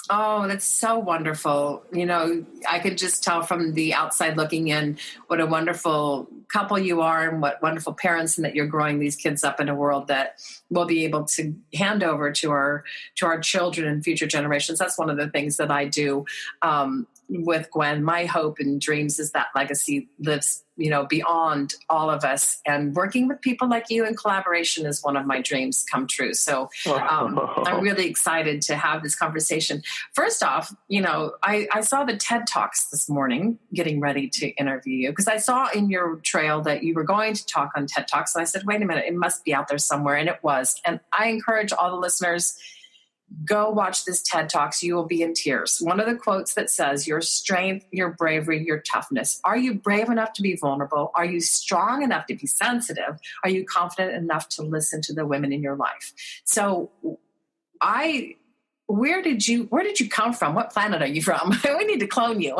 S5: Oh, that's so wonderful. I could just tell from the outside looking in what a wonderful couple you are and what wonderful parents, and that you're growing these kids up in a world that we'll be able to hand over to our children and future generations. That's one of the things that I do with GWEN. My hope and dreams is that legacy lives, beyond all of us, and working with people like you in collaboration is one of my dreams come true. So I'm really excited to have this conversation. First off, I saw the TED Talks this morning getting ready to interview you, because I saw in your trail that you were going to talk on TED Talks. And I said, wait a minute, it must be out there somewhere. And it was. And I encourage all the listeners, go watch this TED Talks. You will be in tears. One of the quotes that says, your strength, your bravery, your toughness. Are you brave enough to be vulnerable? Are you strong enough to be sensitive? Are you confident enough to listen to the women in your life? So where did you come from? What planet are you from? We need to clone you.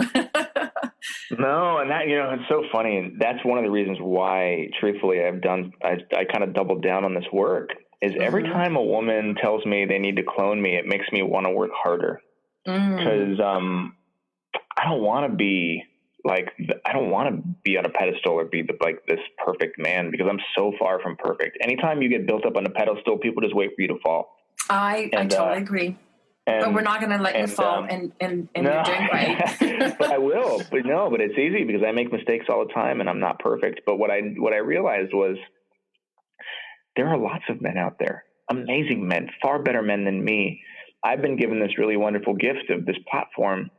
S9: No, and that, it's so funny. And that's one of the reasons why, truthfully, I kind of doubled down on this work. Is every time a woman tells me they need to clone me, it makes me want to work harder, because I don't want to be like, I don't want to be on a pedestal or be this perfect man, because I'm so far from perfect. Anytime you get built up on a pedestal, people just wait for you to fall.
S5: I totally agree. But we're not going to let you fall, and no, you're doing great.
S9: But I will. But it's easy because I make mistakes all the time and I'm not perfect. But what I realized was there are lots of men out there, amazing men, far better men than me. I've been given this really wonderful gift of this platform,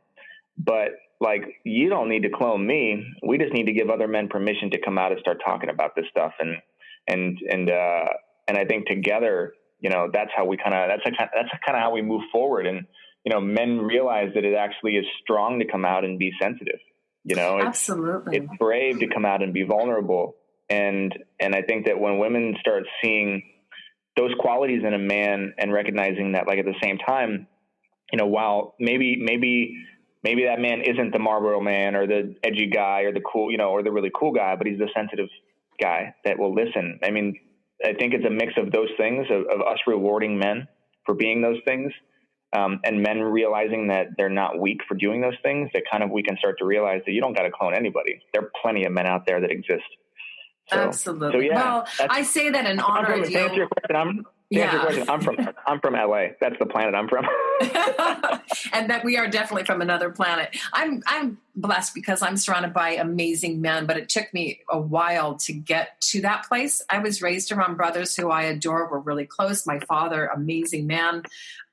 S9: but like, you don't need to clone me. We just need to give other men permission to come out and start talking about this stuff. And I think together, that's how we that's kind of how we move forward. And, men realize that it actually is strong to come out and be sensitive.
S5: Absolutely.
S9: It's brave to come out and be vulnerable. And I think that when women start seeing those qualities in a man and recognizing that, like, at the same time, while maybe that man isn't the Marlboro man or the edgy guy or the cool, or the really cool guy, but he's the sensitive guy that will listen. I mean, I think it's a mix of those things, of us rewarding men for being those things, and men realizing that they're not weak for doing those things, that kind of we can start to realize that you don't got to clone anybody. There are plenty of men out there that exist.
S5: Absolutely.
S9: So, yeah,
S5: well, I say that in honor of you.
S9: To answer your question, I'm from LA. That's the planet I'm from.
S5: And that we are definitely from another planet. I'm blessed because I'm surrounded by amazing men, but it took me a while to get to that place. I was raised around brothers who I adore. We're really close. My father, amazing man.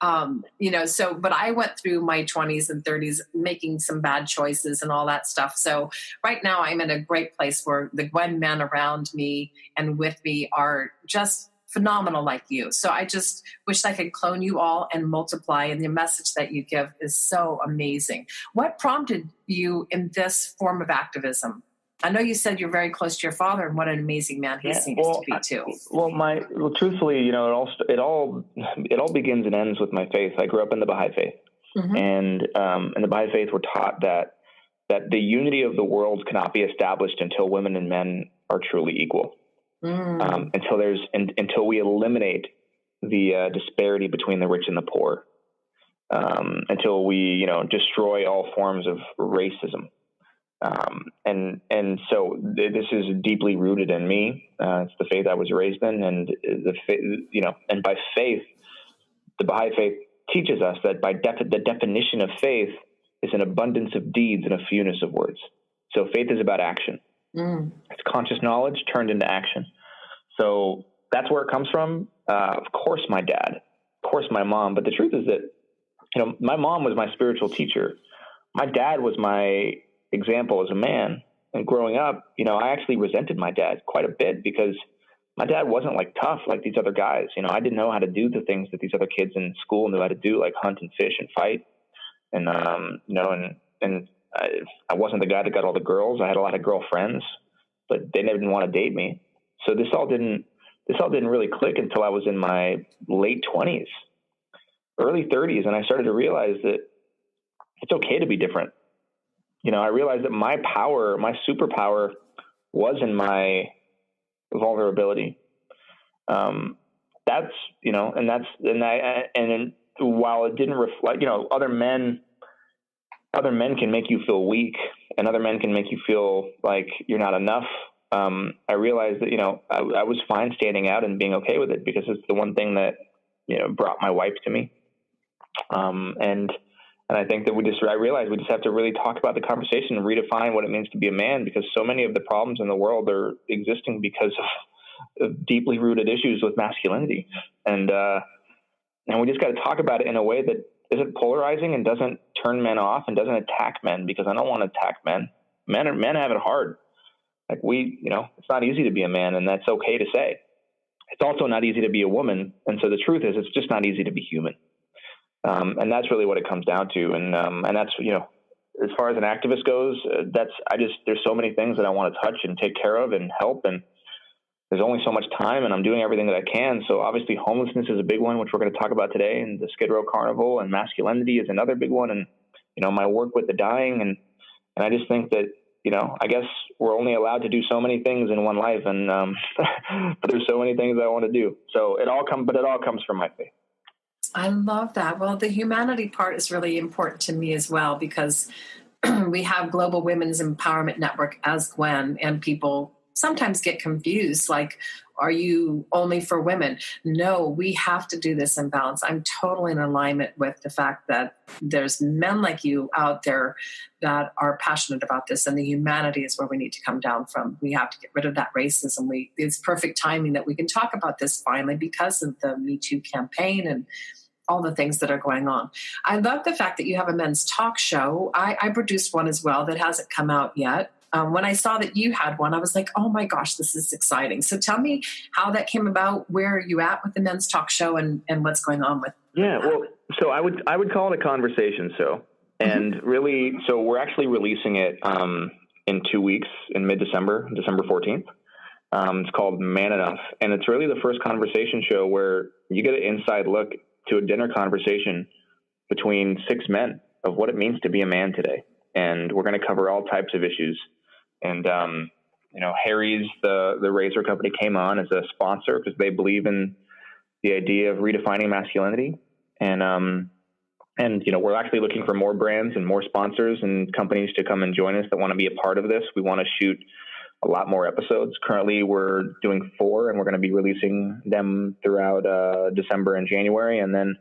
S5: But I went through my 20s and 30s making some bad choices and all that stuff. So right now I'm in a great place where the GWEN men around me and with me are just phenomenal like you. So I just wish I could clone you all and multiply, and the message that you give is so amazing. What prompted you in this form of activism? I know you said you're very close to your father, and what an amazing man he seems to be too.
S9: Truthfully, it all begins and ends with my faith. I grew up in the Baha'i faith, mm-hmm. and in the Baha'i faith, we're taught that the unity of the world cannot be established until women and men are truly equal. Until we eliminate the disparity between the rich and the poor, until we destroy all forms of racism, and so this is deeply rooted in me. It's the faith I was raised in, and and by faith, the Baha'i faith teaches us that the definition of faith is an abundance of deeds and a fewness of words. So faith is about action. It's conscious knowledge turned into action. So that's where it comes from. Of course, my dad, of course, my mom. But the truth is that, my mom was my spiritual teacher. My dad was my example as a man. And growing up, I actually resented my dad quite a bit because my dad wasn't like tough like these other guys. I didn't know how to do the things that these other kids in school knew how to do, like hunt and fish and fight. And, I wasn't the guy that got all the girls. I had a lot of girlfriends, but they didn't want to date me. So this all didn't really click until I was in my late 20s, early 30s. And I started to realize that it's okay to be different. I realized that my power, my superpower was in my vulnerability. And while it didn't reflect, other men can make you feel weak, and other men can make you feel like you're not enough. I realized that, I was fine standing out and being okay with it because it's the one thing that, brought my wife to me. And I think that I realized we just have to really talk about the conversation and redefine what it means to be a man, because so many of the problems in the world are existing because of deeply rooted issues with masculinity. And we just got to talk about it in a way that isn't polarizing and doesn't turn men off and doesn't attack men, because I don't want to attack men. Men have it hard. Like it's not easy to be a man, and that's okay to say. It's also not easy to be a woman. And so the truth is, it's just not easy to be human. And that's really what it comes down to. And that's, as far as an activist goes, there's so many things that I want to touch and take care of and help. And there's only so much time, and I'm doing everything that I can. So obviously homelessness is a big one, which we're going to talk about today. And the Skidrow Carnival and masculinity is another big one. And, my work with the dying. And I just think that, I guess we're only allowed to do so many things in one life. And, but there's so many things I want to do. So it all comes from my faith.
S5: I love that. Well, the humanity part is really important to me as well, because we have Global Women's Empowerment Network as GWEN, and people sometimes get confused, like, are you only for women? No, we have to do this in balance. I'm totally in alignment with the fact that there's men like you out there that are passionate about this, and the humanity is where we need to come down from. We have to get rid of that racism. It's perfect timing that we can talk about this finally because of the Me Too campaign and all the things that are going on. I love the fact that you have a men's talk show. I produced one as well that hasn't come out yet. When I saw that you had one, I was like, oh my gosh, this is exciting. So tell me how that came about. Where are you at with the men's talk show and what's going on with
S9: Yeah, well, so I would call it a conversation show. And really, so we're actually releasing it in 2 weeks in mid-December, December 14th. It's called Man Enough. And it's really the first conversation show where you get an inside look to a dinner conversation between 6 men of what it means to be a man today. And we're going to cover all types of issues. And, Harry's, the razor company, came on as a sponsor because they believe in the idea of redefining masculinity. And we're actually looking for more brands and more sponsors and companies to come and join us that want to be a part of this. We want to shoot a lot more episodes. Currently, we're doing 4, and we're going to be releasing them throughout December and January. And then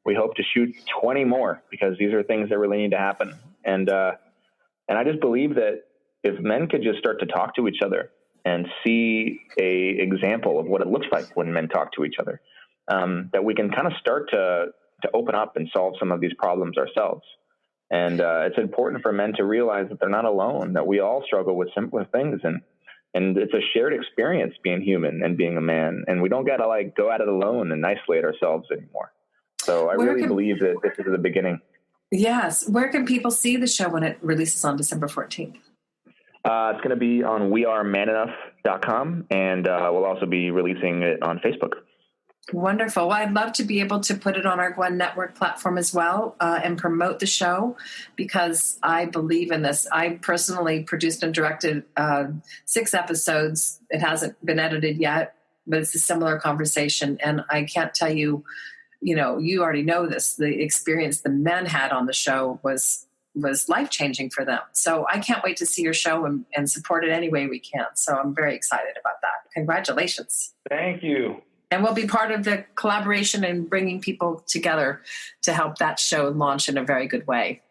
S9: we hope to shoot 20 more because these are things that really need to happen. And I just believe that if men could just start to talk to each other and see a example of what it looks like when men talk to each other, that we can kind of start to open up and solve some of these problems ourselves. And it's important for men to realize that they're not alone, that we all struggle with simpler things. And it's a shared experience being human and being a man. And we don't got to go at it alone and isolate ourselves anymore. So I really believe that this is the beginning.
S5: Yes. Where can people see the show when it releases on December 14th?
S9: It's going to be on wearemanenough.com, and we'll also be releasing it on Facebook.
S5: Wonderful. Well, I'd love to be able to put it on our GWEN Network platform as well and promote the show because I believe in this. I personally produced and directed 6 episodes. It hasn't been edited yet, but it's a similar conversation. And I can't tell you, you already know this. The experience the men had on the show was life-changing for them. So I can't wait to see your show and support it any way we can. So I'm very excited about that. Congratulations.
S9: Thank you.
S5: And we'll be part of the collaboration and bringing people together to help that show launch in a very good way.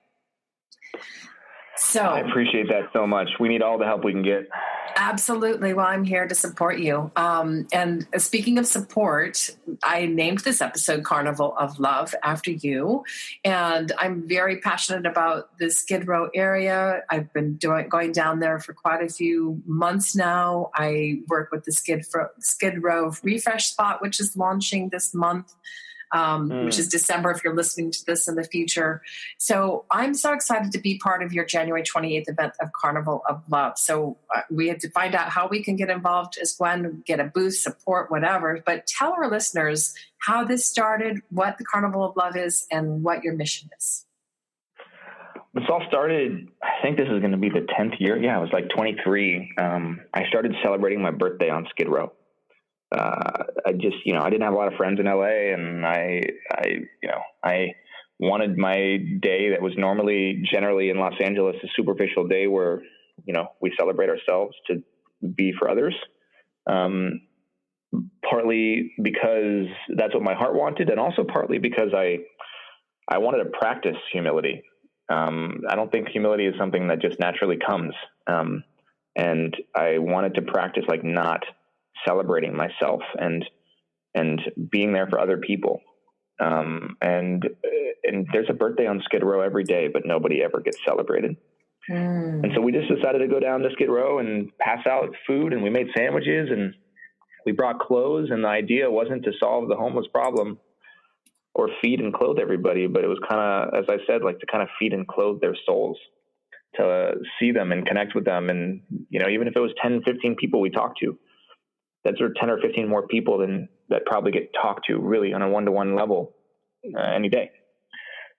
S5: So
S9: I appreciate that so much. We need all the help we can get.
S5: Absolutely. Well, I'm here to support you. And speaking of support, I named this episode Carnival of Love after you. And I'm very passionate about the Skidrow area. I've been going down there for quite a few months now. I work with the Skidrow Refresh Spot, which is launching this month. Which is December if you're listening to this in the future. So I'm so excited to be part of your January 28th event of Carnival of Love. So we had to find out how we can get involved as GWEN, get a booth, support, whatever. But tell our listeners how this started, what the Carnival of Love is, and what your mission is.
S9: This all started, I think this is going to be the 10th year. Yeah, I was like 23. I started celebrating my birthday on Skid Row. I just, I didn't have a lot of friends in LA, and I wanted my day that was generally in Los Angeles, a superficial day where, we celebrate ourselves to be for others. Partly because that's what my heart wanted, and also partly because I wanted to practice humility. I don't think humility is something that just naturally comes. And I wanted to practice not celebrating myself and being there for other people. And there's a birthday on Skid Row every day, but nobody ever gets celebrated. And so we just decided to go down to Skid Row and pass out food, and we made sandwiches, and we brought clothes. And the idea wasn't to solve the homeless problem or feed and clothe everybody, but it was kind of, as I said, to kind of feed and clothe their souls, to see them and connect with them. And, even if it was 10, 15 people we talked to, that's 10 or 15 more people than that probably get talked to really on a one-to-one level any day.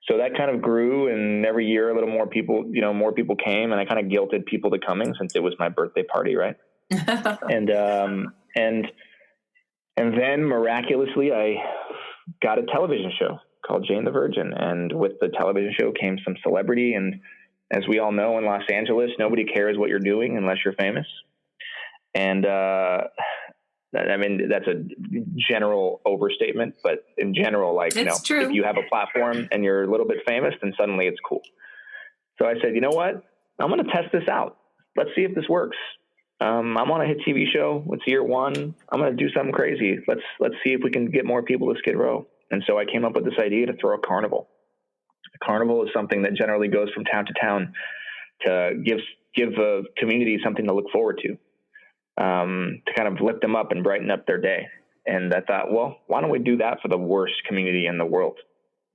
S9: So that kind of grew, and every year a little more people, more people came, and I kind of guilted people to coming since it was my birthday party. Right. and then miraculously I got a television show called Jane the Virgin. And with the television show came some celebrity, and As we all know, in Los Angeles, nobody cares what you're doing unless you're famous. And I mean, that's a general overstatement, but in general, like,
S5: it's true.
S9: If you have a platform and you're a little bit famous, then suddenly it's cool. So I said, you know what? I'm going to test this out. Let's see if this works. I'm on a hit TV show. It's year one. I'm going to do something crazy. Let's see if we can get more people to Skid Row. And so I came up with this idea to throw a carnival. A carnival is something that generally goes from town to town to give a community something to look forward to kind of lift them up and brighten up their day. And I thought, well, why don't we do that for the worst community in the world?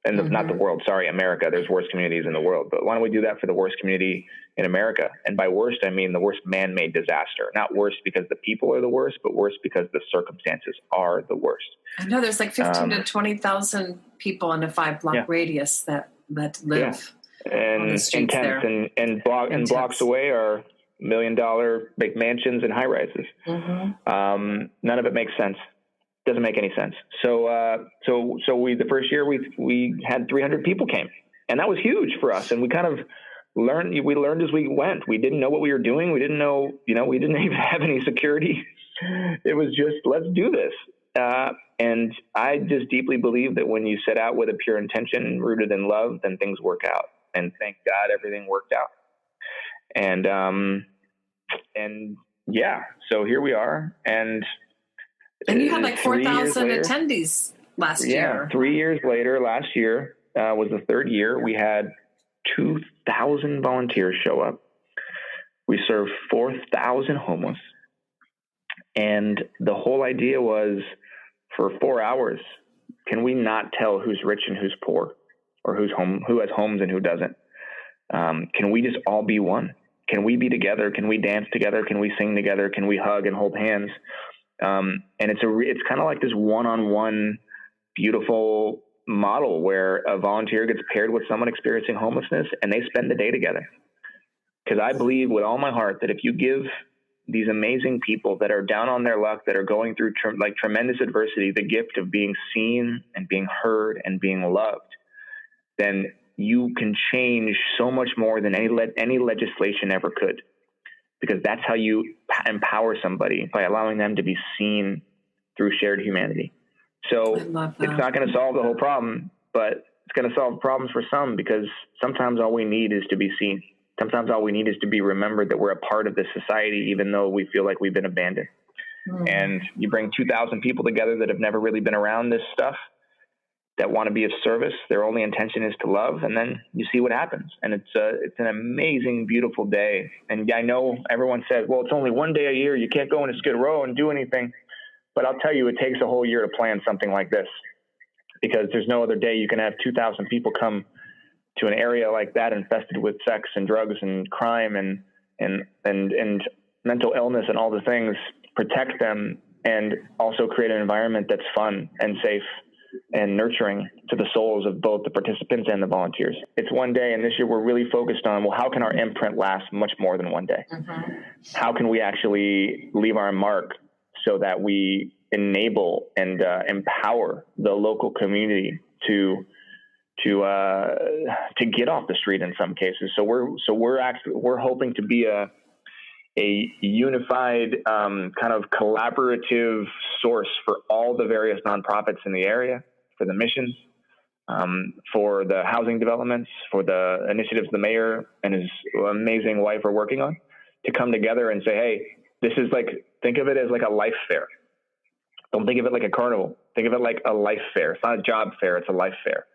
S9: And not the world, sorry, America. There's worse communities in the world. But why don't we do that for the worst community in America? And by worst, I mean the worst man-made disaster. Not worst because the people are the worst, but worst because the circumstances are the worst.
S5: I know there's like 15 to 20,000 people in a 5-block radius that live on the streets there.
S9: And blocks away are $1 million big mansions and high rises. None of it makes sense. Doesn't make any sense. So the first year we had 300 people came, and that was huge for us. And we kind of learned as we went. We didn't know what we were doing. We didn't know, we didn't even have any security. It was just, let's do this. And I just deeply believe that when you set out with a pure intention rooted in love, then things work out. And thank God everything worked out. And yeah, so here we are. And
S5: you had like 4,000 attendees last year.
S9: 3 years later, last year was the third year. We had 2,000 volunteers show up. We served 4,000 homeless. And the whole idea was, for 4 hours, can we not tell who's rich and who's poor, or who has homes and who doesn't? Can we just all be one? Can we be together? Can we dance together? Can we sing together? Can we hug and hold hands? And it's kind of like this one-on-one beautiful model where a volunteer gets paired with someone experiencing homelessness and they spend the day together. Because I believe with all my heart that if you give these amazing people that are down on their luck, that are going through tremendous adversity, the gift of being seen and being heard and being loved, then you can change so much more than any legislation ever could. Because that's how you empower somebody, by allowing them to be seen through shared humanity. So it's not going to solve the whole problem, but it's going to solve problems for some, because sometimes all we need is to be seen. Sometimes all we need is to be remembered that we're a part of this society, even though we feel like we've been abandoned. And you bring 2,000 people together that have never really been around this stuff, that want to be of service. Their only intention is to love, and then you see what happens. And it's an amazing, beautiful day. And I know everyone says, well, it's only one day a year. You can't go into Skid Row and do anything. But I'll tell you, it takes a whole year to plan something like this, because there's no other day you can have 2,000 people come to an area like that infested with sex and drugs and crime and mental illness and all the things, protect them, and also create an environment that's fun and safe and nurturing to the souls of both the participants and the volunteers. It's one day, and this year we're really focused on, well, how can our imprint last much more than one day? How can we actually leave our mark so that we enable and empower the local community to get off the street in some cases? So we're hoping to be a unified kind of collaborative source for all the various nonprofits in the area, for the missions, for the housing developments, for the initiatives the mayor and his amazing wife are working on, to come together and say, hey, this is think of it as like a life fair. Don't think of it like a carnival. Think of it like a life fair. It's not a job fair. It's a life fair.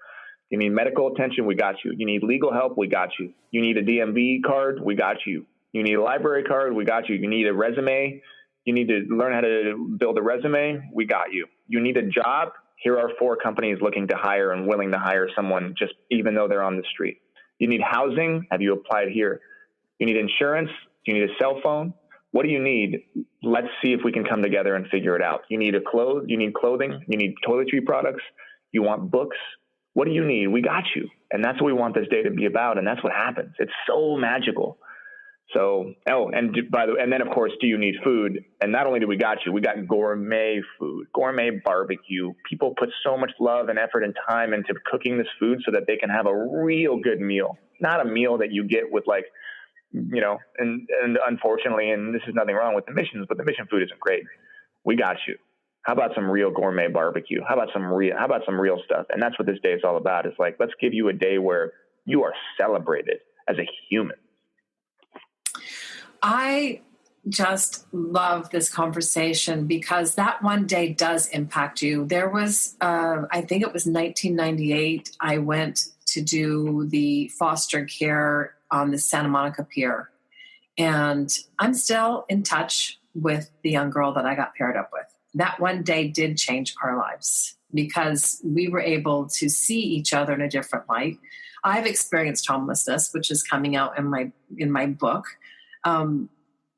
S9: You need medical attention, we got you. You need legal help, we got you. You need a DMV card, we got you. You need a library card, we got you. You need a resume, you need to learn how to build a resume, we got you. You need a job, here are 4 companies looking to hire and willing to hire someone just even though they're on the street. You need housing, have you applied here? You need insurance, you need a cell phone. What do you need? Let's see if we can come together and figure it out. You need clothing, you need toiletry products, you want books. What do you need? We got you. And that's what we want this day to be about. And that's what happens. It's so magical. So, and then of course, do you need food? And not only do we got gourmet food, gourmet barbecue. People put so much love and effort and time into cooking this food so that they can have a real good meal, not a meal that you get with like, and unfortunately, and this is nothing wrong with the missions, but the mission food isn't great. We got you. How about some real gourmet barbecue? How about some real stuff? And that's what this day is all about. It's like, let's give you a day where you are celebrated as a human.
S5: I just love this conversation because that one day does impact you. There was, I think it was 1998, I went to do the foster care on the Santa Monica Pier. And I'm still in touch with the young girl that I got paired up with. That one day did change our lives because we were able to see each other in a different light. I've experienced homelessness, which is coming out in my book.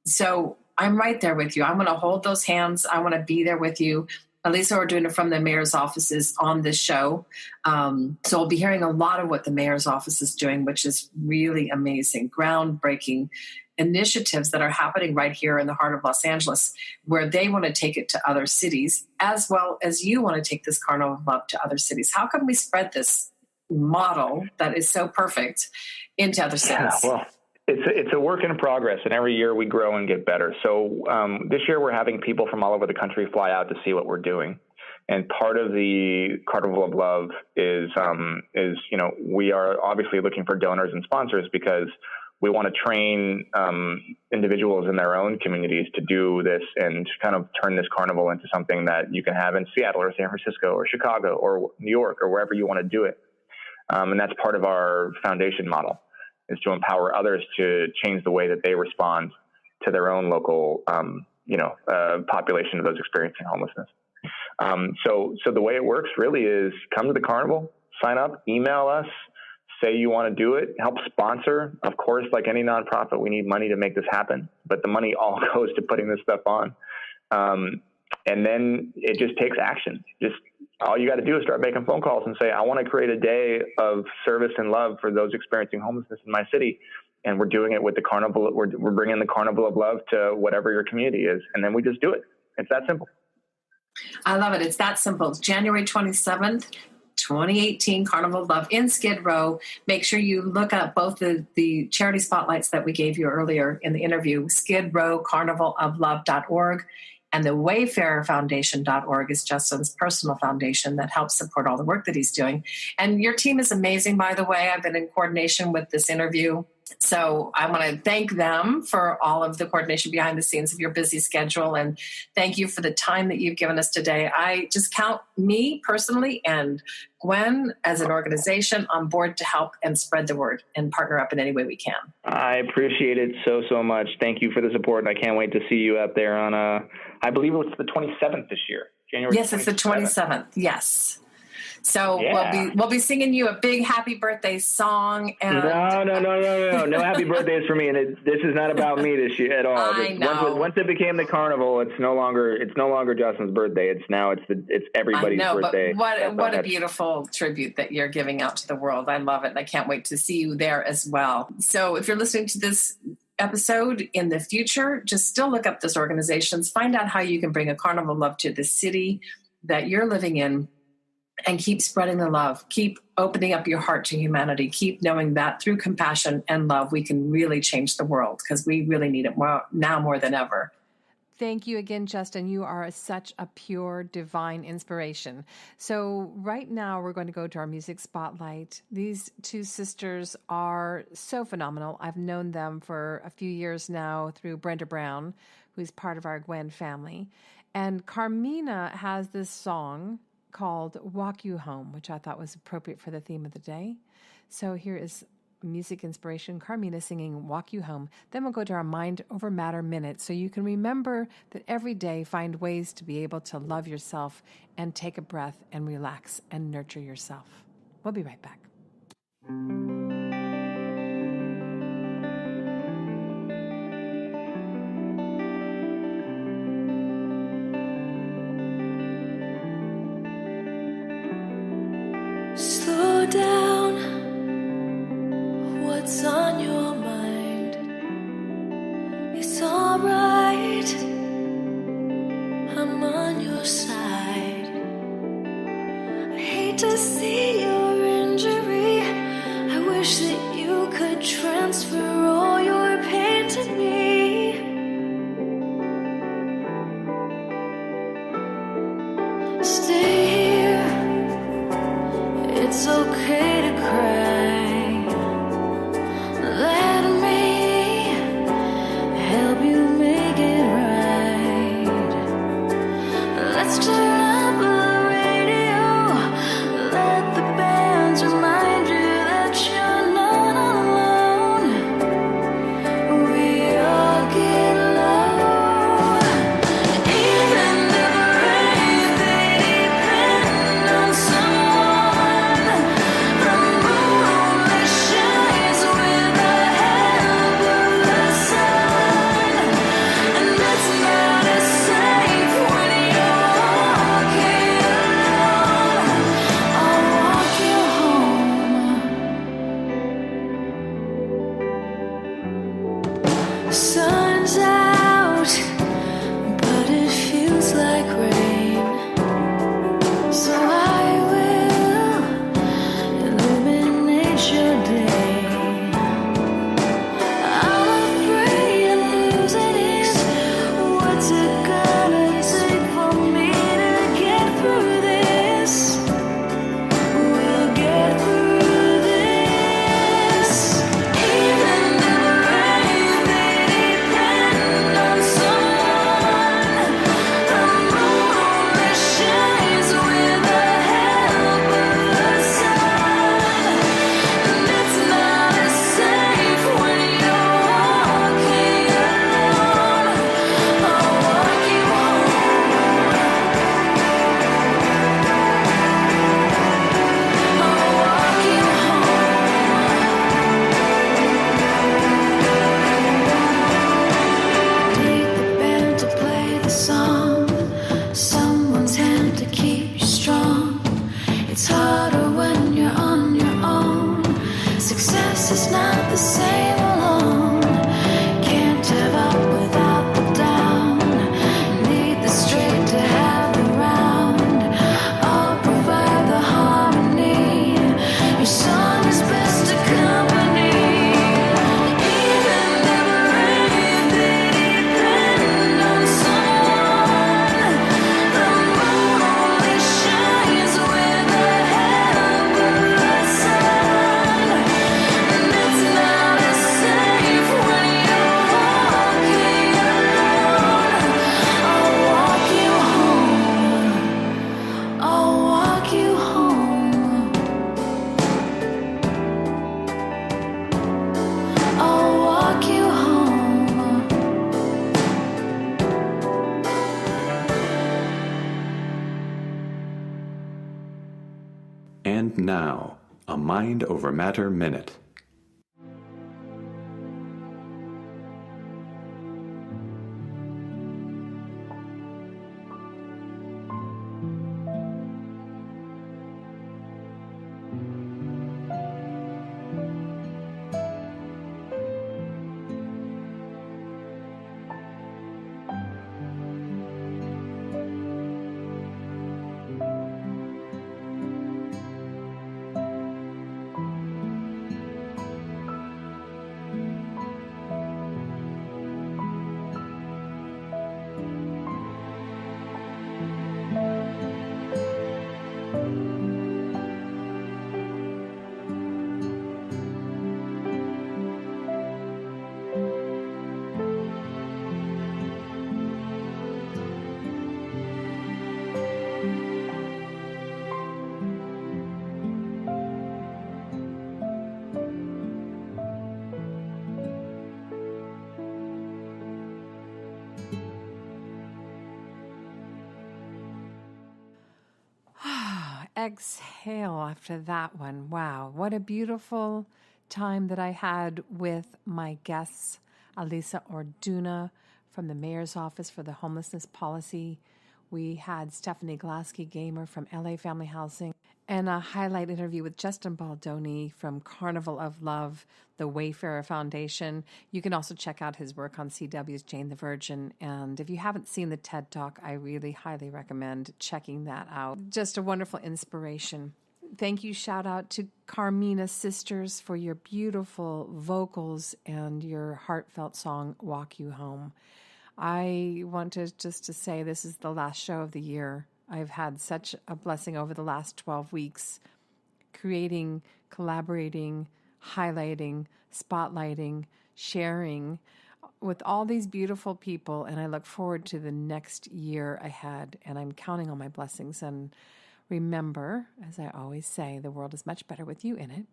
S5: So I'm right there with you. I want to hold those hands. I want to be there with you. Alisa Orduna from the mayor's office is on this show. So I'll be hearing a lot of what the mayor's office is doing, which is really amazing, groundbreaking initiatives that are happening right here in the heart of Los Angeles, where they want to take it to other cities, as well as you want to take this Carnival of Love to other cities. How can we spread this model that is so perfect into other cities?
S9: Yeah, well, it's a work in progress, and every year we grow and get better. So this year we're having people from all over the country fly out to see what we're doing. And part of the Carnival of Love is we are obviously looking for donors and sponsors because we want to train individuals in their own communities to do this and kind of turn this carnival into something that you can have in Seattle or San Francisco or Chicago or New York or wherever you want to do it. And that's part of our foundation model, is to empower others to change the way that they respond to their own local, population of those experiencing homelessness. So the way it works really is come to the carnival, sign up, email us, say you want to do it, help sponsor. Of course, like any nonprofit, we need money to make this happen, but the money all goes to putting this stuff on. And then it just takes action. Just all you got to do is start making phone calls and say, I want to create a day of service and love for those experiencing homelessness in my city. And we're doing it with the carnival. We're bringing the Carnival of Love to whatever your community is. And then we just do it. It's that simple.
S5: I love it. It's that simple. It's January 27th, 2018 Carnival of Love in Skid Row. Make sure you look up both the charity spotlights that we gave you earlier in the interview, Skid Row, carnivaloflove.org. And the wayfarerfoundation.org is Justin's personal foundation that helps support all the work that he's doing. And your team is amazing, by the way. I've been in coordination with this interview. So I want to thank them for all of the coordination behind the scenes of your busy schedule. And thank you for the time that you've given us today. I just count me personally and GWEN as an organization on board to help and spread the word and partner up in any way we can.
S9: I appreciate it so much. Thank you for the support. And I can't wait to see you out there on, I believe it's the 27th this year, January 27th.
S5: Yes, it's the 27th. Yes. So yeah. we'll be singing you a big happy birthday song. And
S9: No happy birthdays for me. And this is not about me this year at all.
S5: I know.
S9: Once it became the carnival, it's no longer Justin's birthday. It's everybody's birthday.
S5: But what a beautiful tribute that you're giving out to the world. I love it. And I can't wait to see you there as well. So if you're listening to this episode in the future, just still look up those organizations, find out how you can bring a Carnival of Love to the city that you're living in, and keep spreading the love. Keep opening up your heart to humanity. Keep knowing that through compassion and love, we can really change the world, because we really need it more than ever.
S2: Thank you again, Justin. You are such a pure, divine inspiration. So right now we're going to go to our music spotlight. These two sisters are so phenomenal. I've known them for a few years now through Brenda Brown, who's part of our GWEN family. And Karmina has this song called Walk You Home, which I thought was appropriate for the theme of the day. So here is music inspiration, Karmina singing Walk You Home. Then we'll go to our Mind Over Matter Minute, so you can remember that every day find ways to be able to love yourself and take a breath and relax and nurture yourself. We'll be right back.
S10: Slow down. What's on your mind? see your injury. I wish that you could transfer all your pain to me. Stay here. It's okay to cry. Let me help you make it right. Let's turn up the radio. Let the bands remind you that you're not alone. We all get low. Even the brave, they depend on someone. The moon that shines with the help of the sun. And it's not as safe when you're walking alone. I'll walk you home. Sun's out, but it feels like rain. So I will illuminate your day. I'm afraid of losing it. What's it gonna take for me to get through this? We'll get through this. Even the brave, they depend on someone. The moon that shines with the help of the sun. And it's not as safe when you're walking alone. I'll walk you home. I'll walk you home. Need the band to play the song. Someone's hand to keep you strong. It's harder when you're on your own. Success is not the same alone. Can't have up without the down. Need the straight to have the round. I'll provide the harmony. Your song is best accompanied. Even the brave, they depend on someone. The moon that shines with the help of the sun. And it's not as safe when you're walking alone. I'll walk you home. I'll walk you home. I'll walk you home.
S1: And now, a Mind Over Matter Minute.
S2: Exhale after that one. Wow, what a beautiful time that I had with my guests, Alisa Orduna from the Mayor's Office for the Homelessness Policy. We had Stephanie Klasky-Gamer from LA Family Housing, and a highlight interview with Justin Baldoni from Carnival of Love, the Wayfarer Foundation. You can also check out his work on CW's Jane the Virgin. And if you haven't seen the TED Talk, I really highly recommend checking that out. Just a wonderful inspiration. thank you, shout out to Karmina Sisters for your beautiful vocals and your heartfelt song, Walk You Home. I want to just to say this is the last show of the year. I've had such a blessing over the last 12 weeks, creating, collaborating, highlighting, spotlighting, sharing with all these beautiful people, and I look forward to the next year ahead, and I'm counting on my blessings. And remember, as I always say, the world is much better with you in it,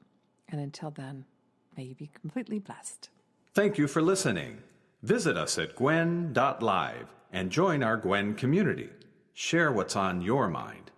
S2: and until then, may you be completely blessed.
S1: Thank you for listening. Visit us at gwen.live and join our GWEN community. Share what's on your mind.